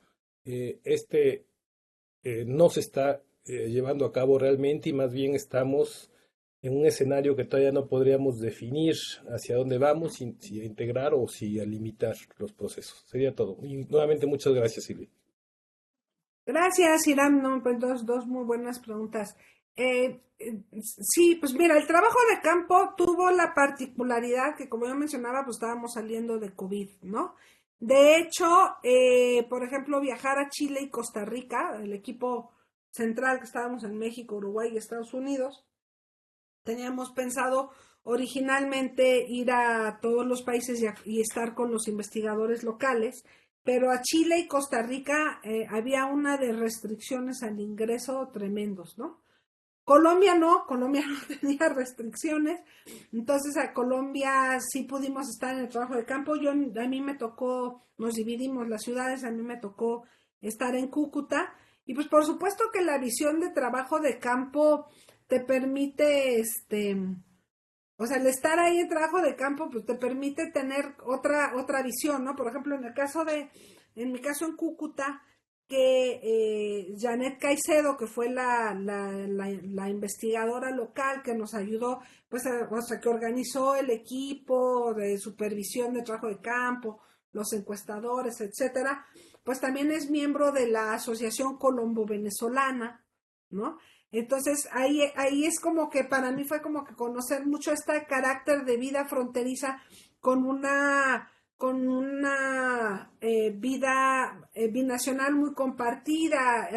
no se está llevando a cabo realmente y más bien estamos en un escenario que todavía no podríamos definir hacia dónde vamos, si a integrar o si a limitar los procesos. Sería todo. Y nuevamente muchas gracias, Silvia. Gracias, Irán. No, pues dos muy buenas preguntas. Sí, pues mira, el trabajo de campo tuvo la particularidad que, como yo mencionaba, pues estábamos saliendo de COVID, ¿no? De hecho, por ejemplo, viajar a Chile y Costa Rica, el equipo central que estábamos en México, Uruguay y Estados Unidos, teníamos pensado originalmente ir a todos los países y estar con los investigadores locales, pero a Chile y Costa Rica había una de restricciones al ingreso tremendos, ¿no? Colombia no tenía restricciones, entonces a Colombia sí pudimos estar en el trabajo de campo. A mí me tocó, nos dividimos las ciudades, a mí me tocó estar en Cúcuta y pues por supuesto que la visión de trabajo de campo te permite, o sea, el estar ahí en trabajo de campo, pues te permite tener otra visión, ¿no? Por ejemplo, en mi caso en Cúcuta, que Janet Caicedo, que fue la investigadora local que nos ayudó, pues, o sea, que organizó el equipo de supervisión de trabajo de campo, los encuestadores, etcétera, pues también es miembro de la Asociación Colombo-Venezolana, ¿no? Entonces ahí es como que para mí fue como que conocer mucho este carácter de vida fronteriza con una vida binacional muy compartida.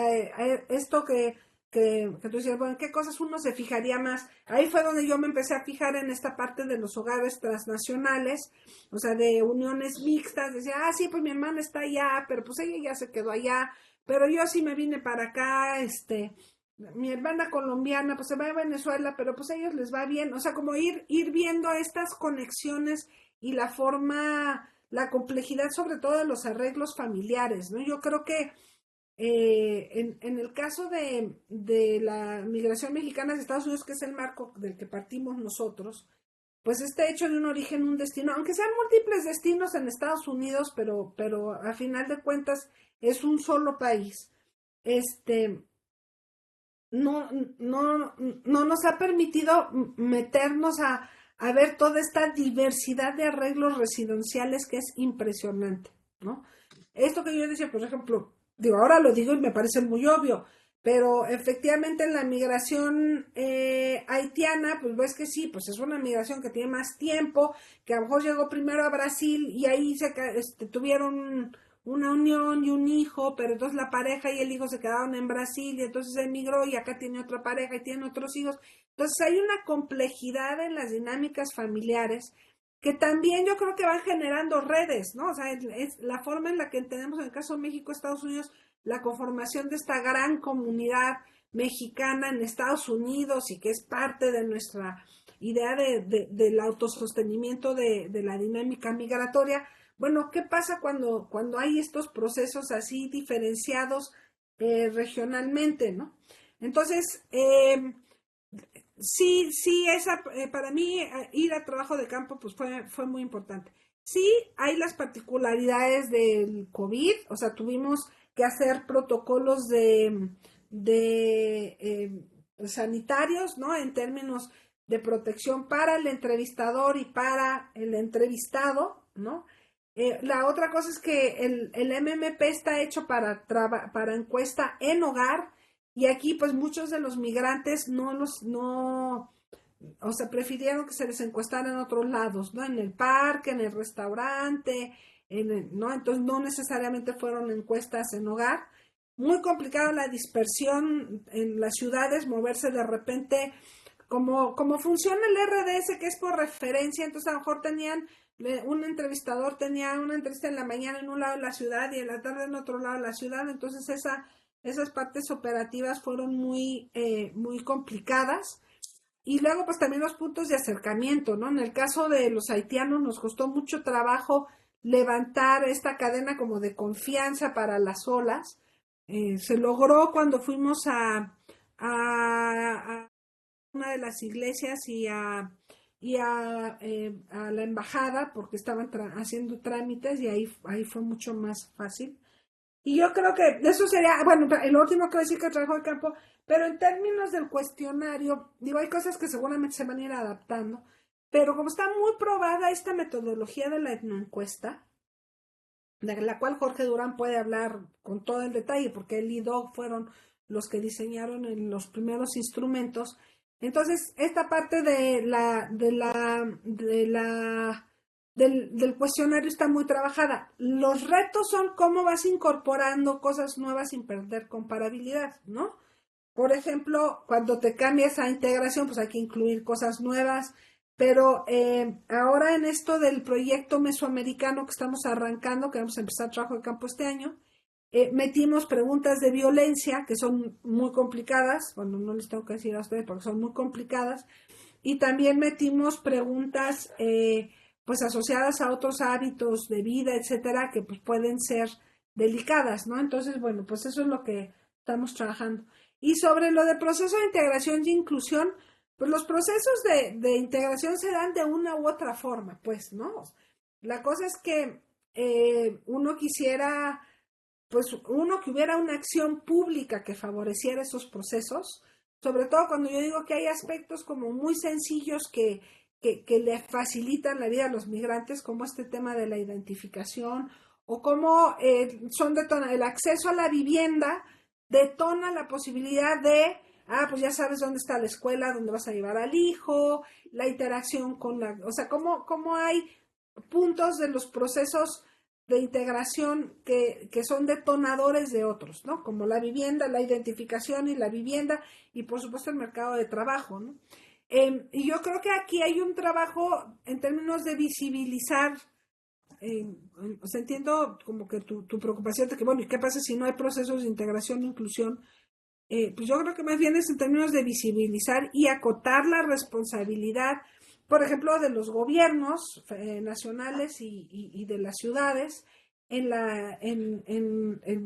Esto que tú decías, bueno, ¿en qué cosas uno se fijaría más? Ahí fue donde yo me empecé a fijar en esta parte de los hogares transnacionales, o sea, de uniones mixtas. Decía, sí, pues mi hermana está allá, pero pues ella ya se quedó allá, pero yo sí me vine para acá, mi hermana colombiana, pues se va a Venezuela, pero pues a ellos les va bien. O sea, como ir viendo estas conexiones y la forma, la complejidad sobre todo de los arreglos familiares, ¿no? Yo creo que en el caso de la migración mexicana de Estados Unidos, que es el marco del que partimos nosotros, pues este hecho de un origen, un destino, aunque sean múltiples destinos en Estados Unidos, pero a final de cuentas es un solo país. Este, no, no nos ha permitido meternos a ver toda esta diversidad de arreglos residenciales que es impresionante, ¿no? Esto que yo decía, por ejemplo, digo, ahora lo digo y me parece muy obvio, pero efectivamente en la migración haitiana, pues ves que sí, pues es una migración que tiene más tiempo, que a lo mejor llegó primero a Brasil y ahí tuvieron una unión y un hijo, pero entonces la pareja y el hijo se quedaron en Brasil y entonces emigró y acá tiene otra pareja y tiene otros hijos. Entonces hay una complejidad en las dinámicas familiares que también yo creo que van generando redes, ¿no? O sea, es la forma en la que entendemos en el caso de México, Estados Unidos, la conformación de esta gran comunidad mexicana en Estados Unidos y que es parte de nuestra idea del autosostenimiento de la dinámica migratoria. Bueno, ¿qué pasa cuando hay estos procesos así diferenciados regionalmente, ¿no? Entonces, sí, para mí ir a trabajo de campo pues fue muy importante. Sí, hay las particularidades del COVID, o sea, tuvimos que hacer protocolos de sanitarios, ¿no? En términos de protección para el entrevistador y para el entrevistado, ¿no? La otra cosa es que el MMP está hecho para encuesta en hogar y aquí pues muchos de los migrantes o sea, prefirieron que se les encuestara en otros lados, ¿no? En el parque, en el restaurante, ¿no? Entonces no necesariamente fueron encuestas en hogar. Muy complicada la dispersión en las ciudades, moverse de repente, como funciona el RDS, que es por referencia, entonces a lo mejor un entrevistador tenía una entrevista en la mañana en un lado de la ciudad y en la tarde en otro lado de la ciudad, entonces esas partes operativas fueron muy complicadas. Y luego, pues también los puntos de acercamiento, ¿no? En el caso de los haitianos nos costó mucho trabajo levantar esta cadena como de confianza para las olas. Se logró cuando fuimos a una de las iglesias a la embajada porque estaban haciendo trámites y ahí fue mucho más fácil. Y yo creo que eso sería, bueno, el último que voy a decir que trabajo de campo, pero en términos del cuestionario, digo, hay cosas que seguramente se van a ir adaptando, pero como está muy probada esta metodología de la etnoencuesta, de la cual Jorge Durán puede hablar con todo el detalle, porque él y Doug fueron los que diseñaron en los primeros instrumentos. Entonces, esta parte del cuestionario está muy trabajada. Los retos son cómo vas incorporando cosas nuevas sin perder comparabilidad, ¿no? Por ejemplo, cuando te cambias a integración, pues hay que incluir cosas nuevas, pero ahora en esto del proyecto mesoamericano que estamos arrancando, que vamos a empezar trabajo de campo este año, metimos preguntas de violencia que son muy complicadas, bueno, no les tengo que decir a ustedes porque son muy complicadas, y también metimos preguntas pues asociadas a otros hábitos de vida, etcétera, que pues pueden ser delicadas, ¿no? Entonces, bueno, pues eso es lo que estamos trabajando. Y sobre lo de proceso de integración y inclusión, pues los procesos de integración se dan de una u otra forma, pues, ¿no? La cosa es que uno quisiera, pues, uno que hubiera una acción pública que favoreciera esos procesos, sobre todo cuando yo digo que hay aspectos como muy sencillos que le facilitan la vida a los migrantes, como este tema de la identificación, o como el acceso a la vivienda detona la posibilidad de, pues ya sabes dónde está la escuela, dónde vas a llevar al hijo, la interacción con o sea, cómo hay puntos de los procesos de integración que son detonadores de otros, ¿no? Como la vivienda, la identificación y la vivienda, y por supuesto el mercado de trabajo, ¿no? Y yo creo que aquí hay un trabajo en términos de visibilizar, o sea, entiendo como que tu preocupación de que, bueno, ¿y qué pasa si no hay procesos de integración e inclusión? Pues yo creo que más bien es en términos de visibilizar y acotar la responsabilidad, por ejemplo, de los gobiernos nacionales y de las ciudades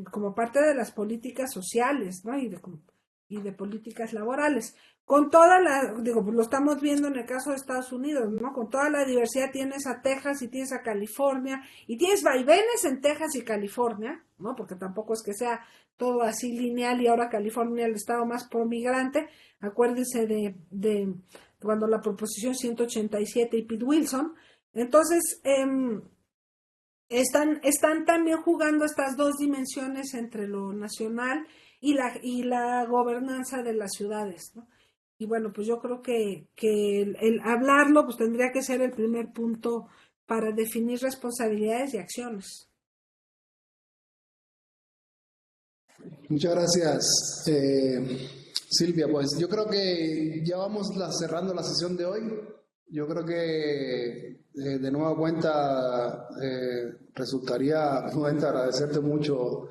como parte de las políticas sociales, ¿no? Y de políticas laborales. Con toda digo, pues lo estamos viendo en el caso de Estados Unidos, ¿no? Con toda la diversidad tienes a Texas y tienes a California y tienes vaivenes en Texas y California, ¿no? Porque tampoco es que sea todo así lineal y ahora California el estado más promigrante. Acuérdense de cuando la proposición 187 y Pete Wilson. Entonces, están también jugando estas dos dimensiones entre lo nacional y la gobernanza de las ciudades, ¿no? Y bueno, pues yo creo que el hablarlo pues tendría que ser el primer punto para definir responsabilidades y acciones. Muchas gracias, Silvia. Pues yo creo que ya vamos cerrando la sesión de hoy. Yo creo que de nueva cuenta resultaría nuevamente agradecerte mucho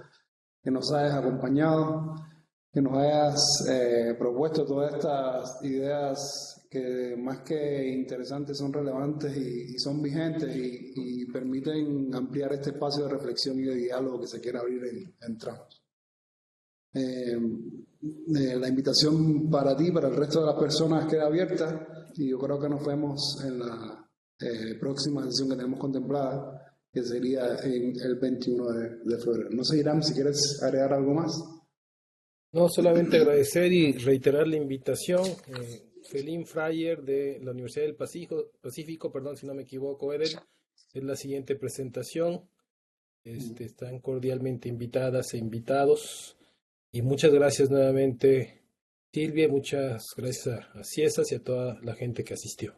que nos hayas acompañado, que nos hayas propuesto todas estas ideas que más que interesantes son relevantes y son vigentes y permiten ampliar este espacio de reflexión y de diálogo que se quiere abrir en Tramos. La invitación para ti, para el resto de las personas queda abierta y yo creo que nos vemos en la próxima sesión que tenemos contemplada, que sería el 21 de febrero. No sé, Irán, si quieres agregar algo más. No, solamente agradecer y reiterar la invitación. Felín Fryer de la Universidad del Pacífico, perdón si no me equivoco, Edel, es la siguiente presentación. Están cordialmente invitadas e invitados. Y muchas gracias nuevamente, Silvia, muchas gracias a Ciesas y a toda la gente que asistió.